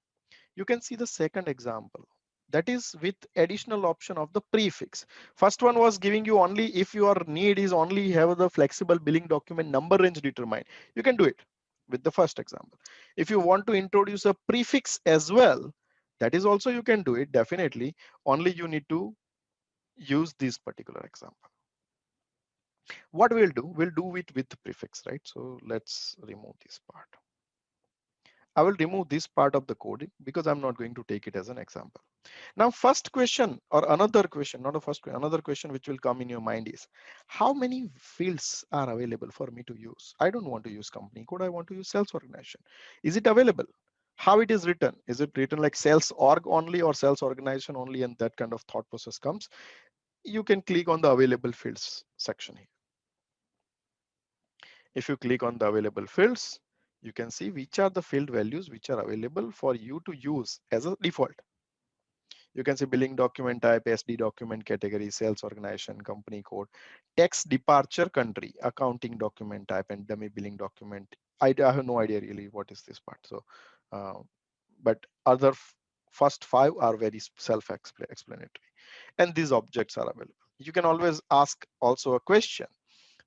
You can see the second example, that is with additional option of the prefix. First one was giving you only if your need is only have the flexible billing document number range determined, you can do it with the first example. If you want to introduce a prefix as well, that is also you can do it definitely, only you need to use this particular example. What we'll do it with the prefix, right? So let's remove this part. I will remove this part of the code because I'm not going to take it as an example. Now, first question or another question, not a first question, another question which will come in your mind is, how many fields are available for me to use? I don't want to use company code. I want to use sales organization. Is it available? How it is written? Is it written like sales org only or sales organization only? And that kind of thought process comes. You can click on the available fields section here. If you click on the available fields, you can see which are the field values which are available for you to use as a default. You can see billing document type, SD document category, sales organization, company code, tax departure country, accounting document type, and dummy billing document. I have no idea really what is this part. So, but other first five are very self-explanatory, and these objects are available. You can always ask also a question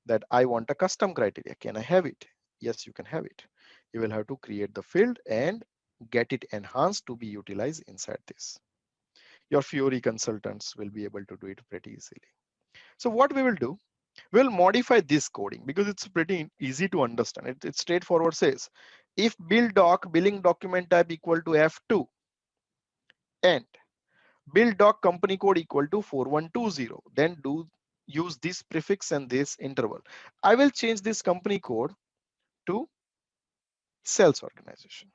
that I want a custom criteria. Can I have it? Yes, you can have it. You will have to create the field and get it enhanced to be utilized inside this. Your Fiori consultants will be able to do it pretty easily. So what we will do, we'll modify this coding because it's pretty easy to understand. It's straightforward. Says if billing document type equal to F2 and bill doc company code equal to 4120, then do use this prefix and this interval. I will change this company code to sales organization.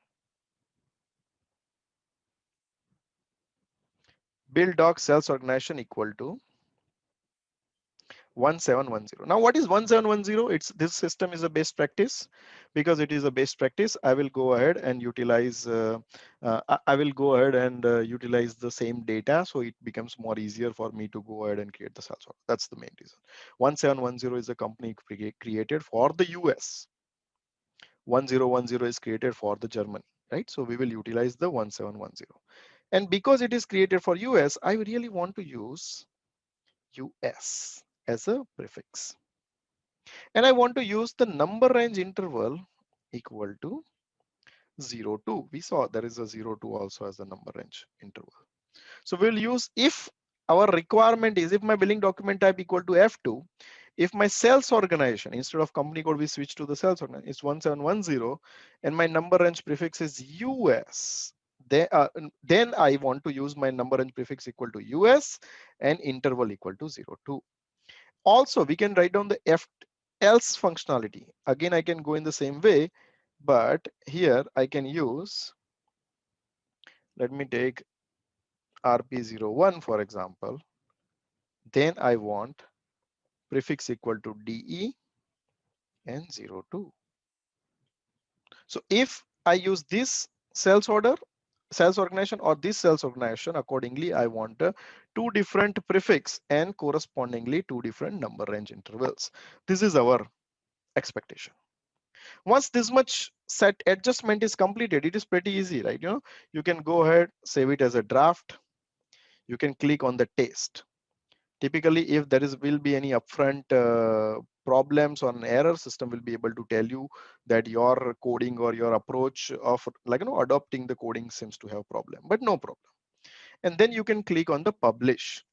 Bill doc sales organization equal to 1710. Now what is 1710? It's this system is a best practice. Because it is a best practice, I will go ahead and utilize I will go ahead and utilize the same data, so it becomes more easier for me to go ahead and create the sales order. That's the main reason. 1710 is a company created for the US. 1010 is created for the Germany, right? So we will utilize the 1710. And because it is created for US, I really want to use US as a prefix. And I want to use the number range interval equal to 0 2. We saw there is a 0 2 also as the number range interval. So we'll use if our requirement is if my billing document type equal to F2 If my sales organization, instead of company code, we switch to the sales organization, it's 1710, and my number range prefix is US, then I want to use my number range prefix equal to US and interval equal to 02. Also, we can write down the if else functionality. Again, I can go in the same way, but here I can use, let me take RP01 for example. Then I want prefix equal to DE and 02. So if I use this sales organization or this sales organization, accordingly, I want two different prefix and correspondingly two different number range intervals. This is our expectation. Once this much set adjustment is completed, it is pretty easy, right? You can go ahead, save it as a draft. You can click on the test. Typically, if there will be any upfront problems or an error, system will be able to tell you that your coding or your approach of adopting the coding seems to have problem, but no problem. And then you can click on the publish.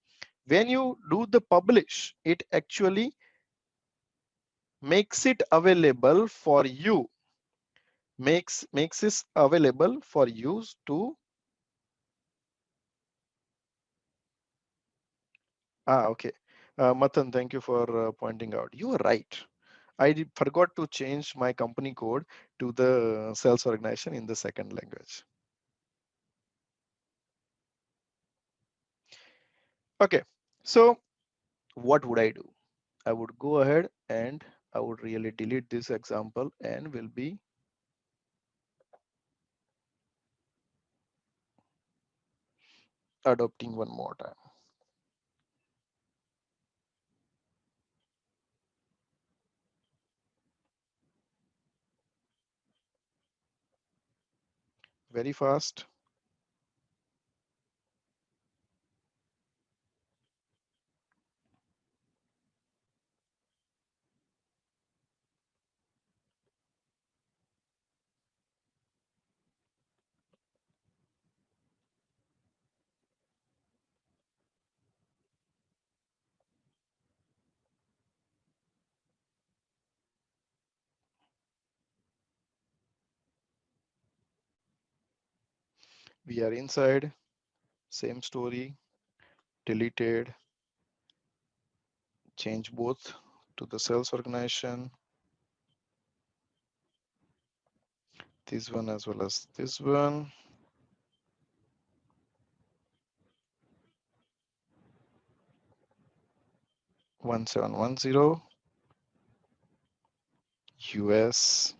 When you do the publish, it actually makes it available for you, makes it available for use to okay. Matan, thank you for pointing out. You are right. I forgot to change my company code to the sales organization in the second language. Okay, so what would I do? I would go ahead and I would really delete this example and will be adopting one more time. Very fast. We are inside, same story, deleted, change both to the sales organization, this one as well as this one. 1710 US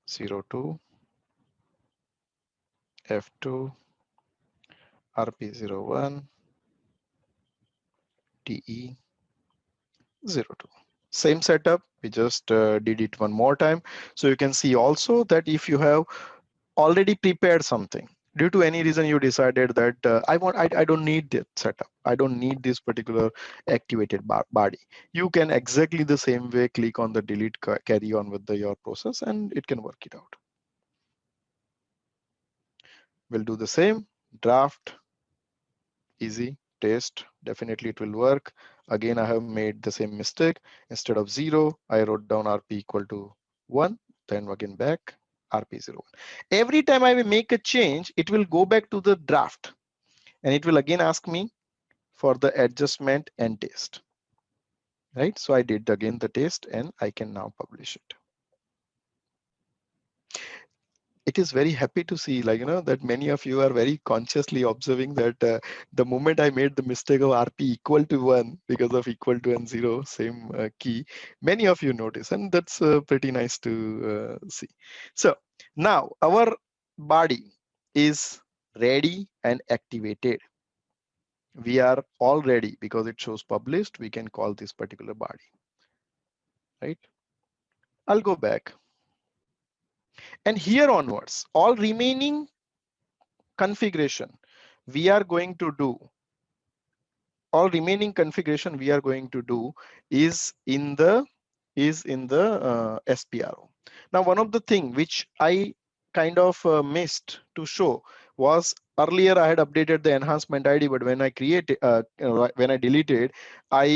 02 F2 RP01 DE 02. Same setup, we just did it one more time. So you can see also that if you have already prepared something, due to any reason you decided that I don't need that setup, I don't need this particular activated body, you can exactly the same way click on the delete, carry on with your process, and it can work it out. We'll do the same draft, easy, test, definitely it will work. Again, I have made the same mistake. Instead of 0, I wrote down RP equal to 1, then again back RP01. Every time I will make a change, it will go back to the draft and it will again ask me for the adjustment and test, right? So I did again the test and I can now publish it. It is very happy to see, that many of you are very consciously observing that the moment I made the mistake of RP equal to 1 because of equal to and 0, same key, many of you notice, and that's pretty nice to see. So now our body is ready and activated. We are all ready because it shows published. We can call this particular body, right? I'll go back. And here onwards, all remaining configuration we are going to do, is in the SPRO. Now, one of the thing which I kind of missed to show was Earlier I had updated the enhancement ID, but when I when I deleted, I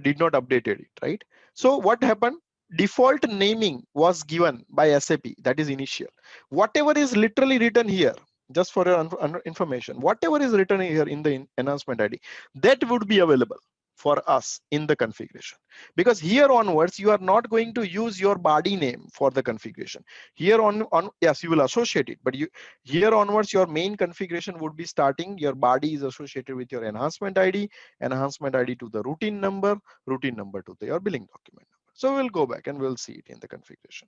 did not updated it, right? So what happened? Default naming was given by SAP, that is initial. Whatever is literally written here, just for your information, whatever is written here in the enhancement ID, that would be available for us in the configuration. Because here onwards, you are not going to use your body name for the configuration. Here on yes, you will associate it, but you here onwards, your main configuration would be starting. Your body is associated with your enhancement ID to the routine number to your billing document number. So we'll go back and we'll see it in the configuration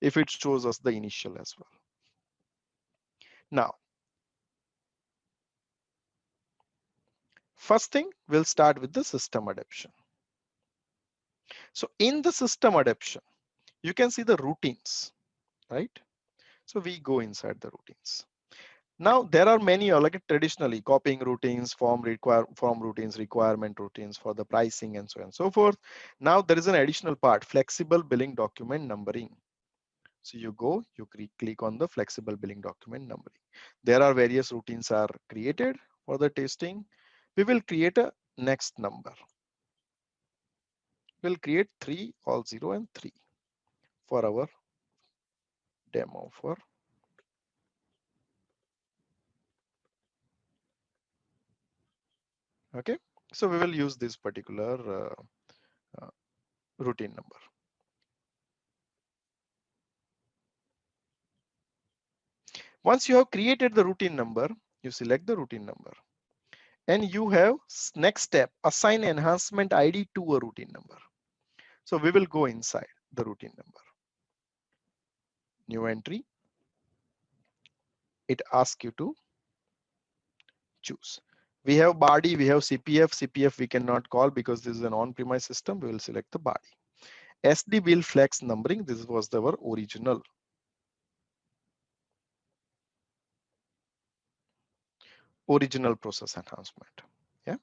if it shows us the initial as well. Now, first thing, we'll start with the system adaptation. So in the system adaptation, you can see the routines, right? So we go inside the routines. Now there are many like traditionally copying routines, form routines, requirement routines for the pricing and so on and so forth. Now there is an additional part, flexible billing document numbering. So you go, you click on the flexible billing document numbering. There are various routines are created for the testing. We will create a next number. We'll create 3, all 0 and 3 for our demo for. Okay, so we will use this particular routine number. Once you have created the routine number, you select the routine number and you have next step, assign enhancement ID to a routine number. So we will go inside the routine number, new entry. It asks you to choose. We have body, we have CPF we cannot call because this is an on-premise system. We will select the body. SD will flex numbering. This was our original process enhancement. Yeah.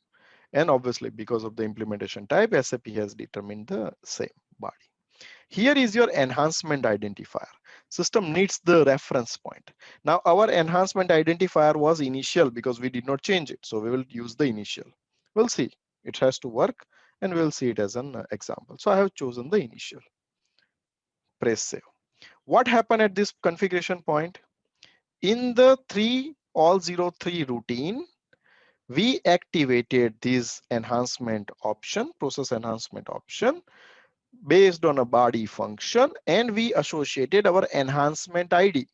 And obviously because of the implementation type, SAP has determined the same body. Here is your enhancement identifier. System needs the reference point. Now our enhancement identifier was initial because we did not change it. So we will use the initial. We'll see. It has to work and we'll see it as an example. So I have chosen the initial. Press save. What happened at this configuration point? In the all 03 routine, we activated this enhancement option, process enhancement option, based on a body function, and we associated our enhancement ID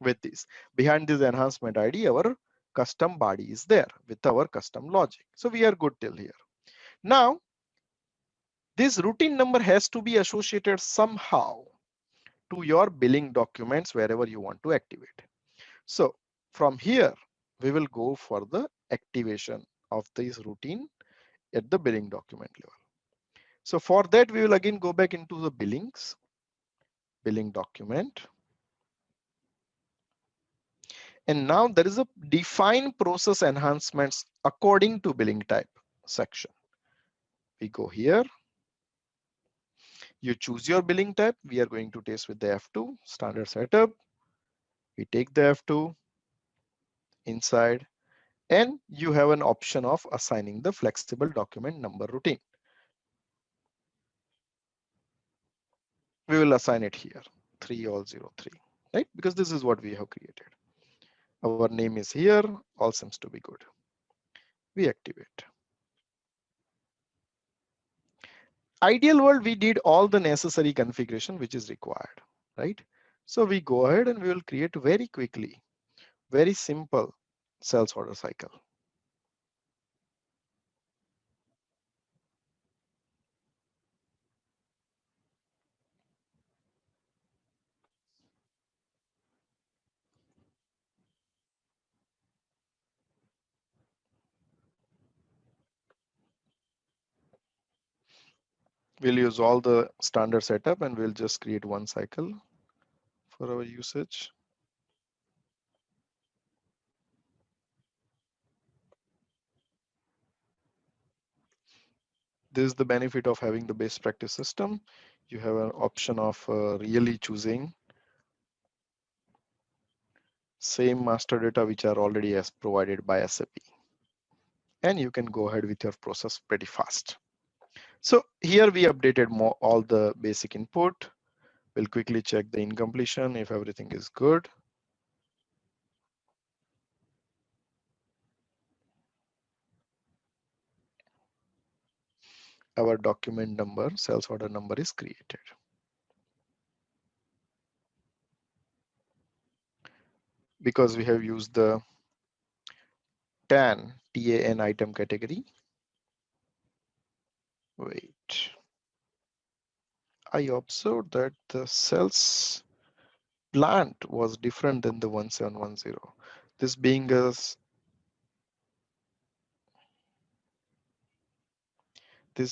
with this. Behind this enhancement ID, our custom body is there with our custom logic. So we are good till here. Now, this routine number has to be associated somehow to your billing documents wherever you want to activate. So from here, we will go for the activation of this routine at the billing document level. So for that, we will again go back into the billings, billing document. And now there is a define process enhancements according to billing type section. We go here. You choose your billing type. We are going to test with the F2 standard setup. We take the F2 inside and you have an option of assigning the flexible document number routine. We will assign it here 3 all 03, right? Because this is what we have created. Our name is here. All seems to be good. We activate. Ideal world, we did all the necessary configuration which is required, right? So we go ahead and we will create very quickly, very simple sales order cycle. We'll use all the standard setup and we'll just create one cycle for our usage. This is the benefit of having the best practice system. You have an option of really choosing same master data which are already as provided by SAP. And you can go ahead with your process pretty fast. So here we updated more all the basic input. We'll quickly check the incompletion if everything is good. Our document number, sales order number is created. Because we have used the TAN item category. Wait. I observed that the sales plant was different than the 1710. This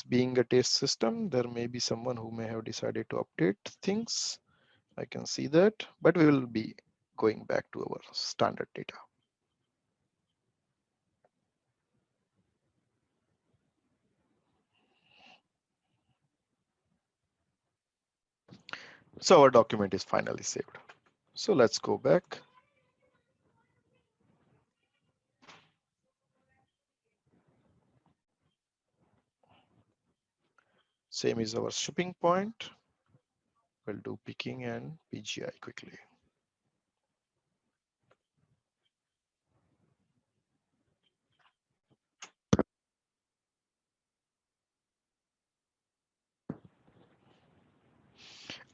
being a test system, there may be someone who may have decided to update things. I can see that, but we will be going back to our standard data. So our document is finally saved. So let's go back. Same is our shipping point. We'll do picking and PGI quickly.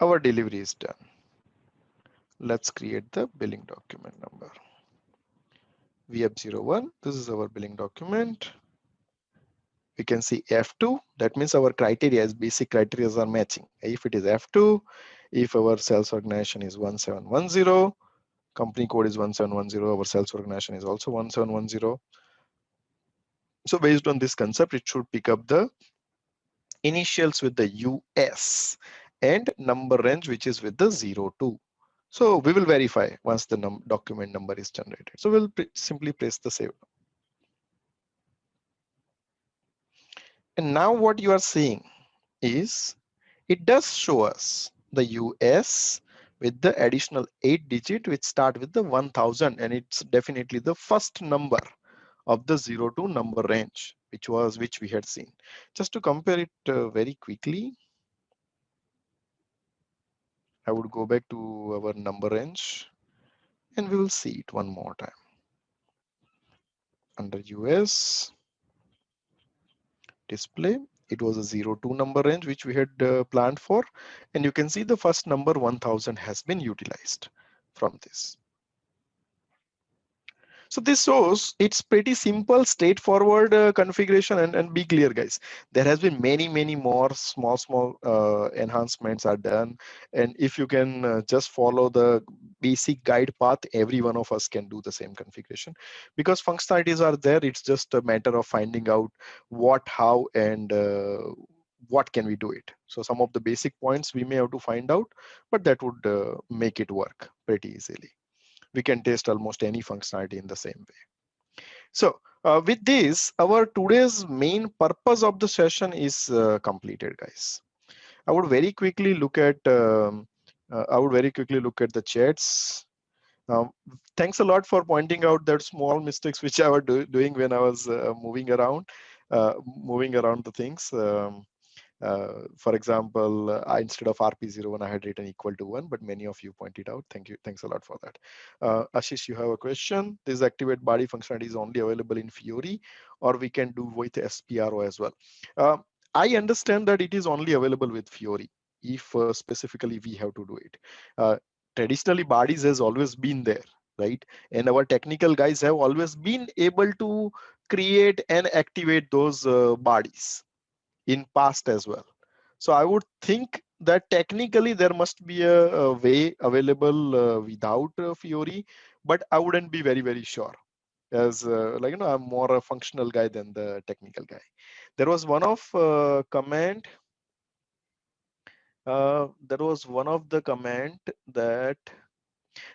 Our delivery is done. Let's create the billing document number. VF01, this is our billing document. We can see F2, that means our criteria, basic criteria are matching. If it is F2, if our sales organization is 1710, company code is 1710, our sales organization is also 1710. So based on this concept, it should pick up the initials with the US and number range, which is with the 02. So we will verify once the document number is generated. So we'll simply press the save. And now what you are seeing is it does show us the US with the additional 8 digit which start with the 1000, and it's definitely the first number of the 02 number range which we had seen. Just to compare it very quickly, I would go back to our number range and we will see it one more time. Under US display, it was a 02 number range which we had planned for, and you can see the first number 1000 has been utilized from this. So this shows it's pretty simple, straightforward configuration, and be clear, guys. There has been many more small enhancements are done, and if you can just follow the basic guide path, every one of us can do the same configuration because functionalities are there. It's just a matter of finding out what, how, and what can we do it. So some of the basic points we may have to find out, but that would make it work pretty easily. We can test almost any functionality in the same way. So with this, our today's main purpose of the session is completed, guys. I would very quickly look at the chats. Thanks a lot for pointing out that small mistakes which I was doing when I was moving around the things. For example, instead of RP01, I had written equal to 1, but many of you pointed out. Thank you. Thanks a lot for that. Ashish, you have a question. This activate body functionality is only available in Fiori, or we can do with SPRO as well. I understand that it is only available with Fiori, if specifically we have to do it. Traditionally, bodies has always been there, right? And our technical guys have always been able to create and activate those bodies in past as well. So I would think that technically there must be a way available without Fiori, but I wouldn't be very sure, as I'm more a functional guy than the technical guy. There was one of comment. There was one of the comment that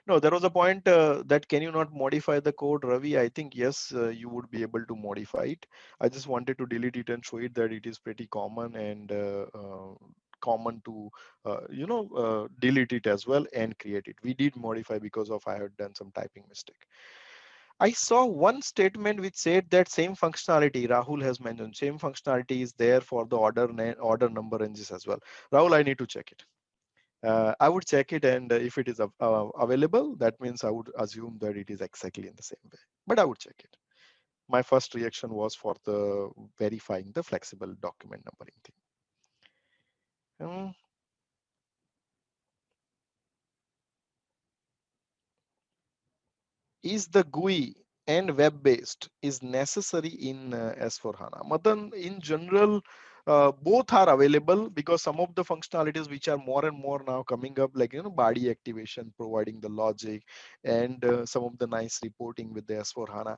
no, there was a point that can you not modify the code, Ravi? I think yes, you would be able to modify it. I just wanted to delete it and show it that it is pretty common and common to delete it as well and create it. We did modify because of I had done some typing mistake. I saw one statement which said that same functionality Rahul has mentioned, same functionality is there for the order number ranges as well. Rahul, I need to check it. I would check it, and if it is available, that means I would assume that it is exactly in the same way. But I would check it. My first reaction was for the verifying the flexible document numbering thing. Is the GUI and web-based is necessary in S4HANA? Madan, in general, both are available because some of the functionalities which are more and more now coming up, like body activation, providing the logic, and some of the nice reporting with the S4HANA,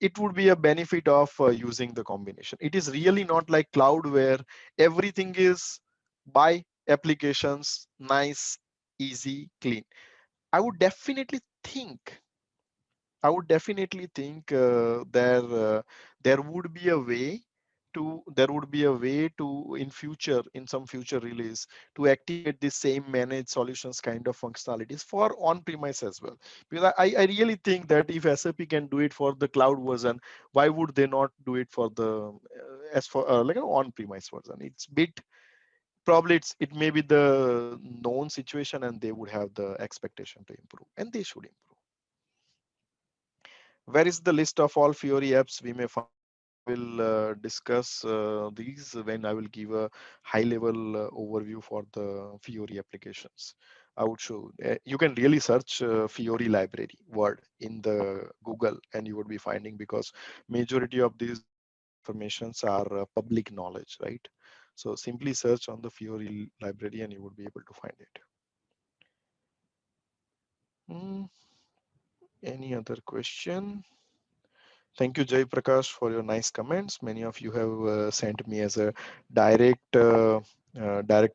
it would be a benefit of using the combination. It is really not like cloud where everything is by applications, nice, easy, clean. I would definitely think there would be a way to in future, in some future release, to activate the same managed solutions kind of functionalities for on-premise as well. Because I really think that if SAP can do it for the cloud version, why would they not do it for the as for like an on-premise version? It's bit probably it may be the known situation, and they would have the expectation to improve, and they should improve. Where is the list of all Fiori apps we may find? I will discuss these when I will give a high level overview for the Fiori applications. I would show you can really search Fiori library word in the Google, and you would be finding, because majority of these informations are public knowledge, right? So simply search on the Fiori library and you would be able to find it. Any other question? Thank you, Jay Prakash, for your nice comments. Many of you have sent me as a direct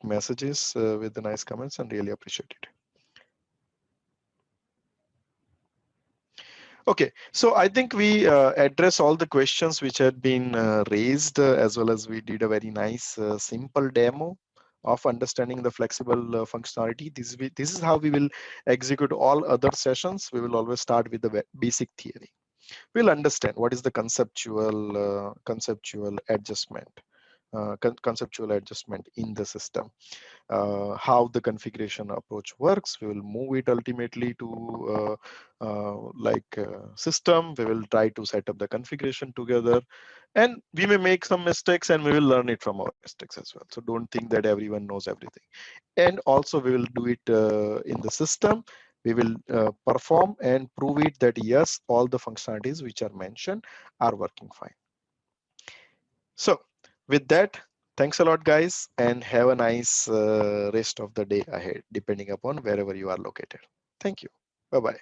messages with the nice comments, and really appreciate it. Okay, so I think we address all the questions which had been raised, as well as we did a very nice simple demo of understanding the flexible functionality. This is how we will execute all other sessions. We will always start with the basic theory. We'll understand what is the conceptual adjustment, conceptual adjustment in the system, how the configuration approach works. We will move it ultimately to system. We will try to set up the configuration together, and we may make some mistakes, and we will learn it from our mistakes as well. So don't think that everyone knows everything. And also we will do it in the system. We will perform and prove it that yes, all the functionalities which are mentioned are working fine. So with that, thanks a lot, guys, and have a nice rest of the day ahead, depending upon wherever you are located. Thank you. Bye-bye.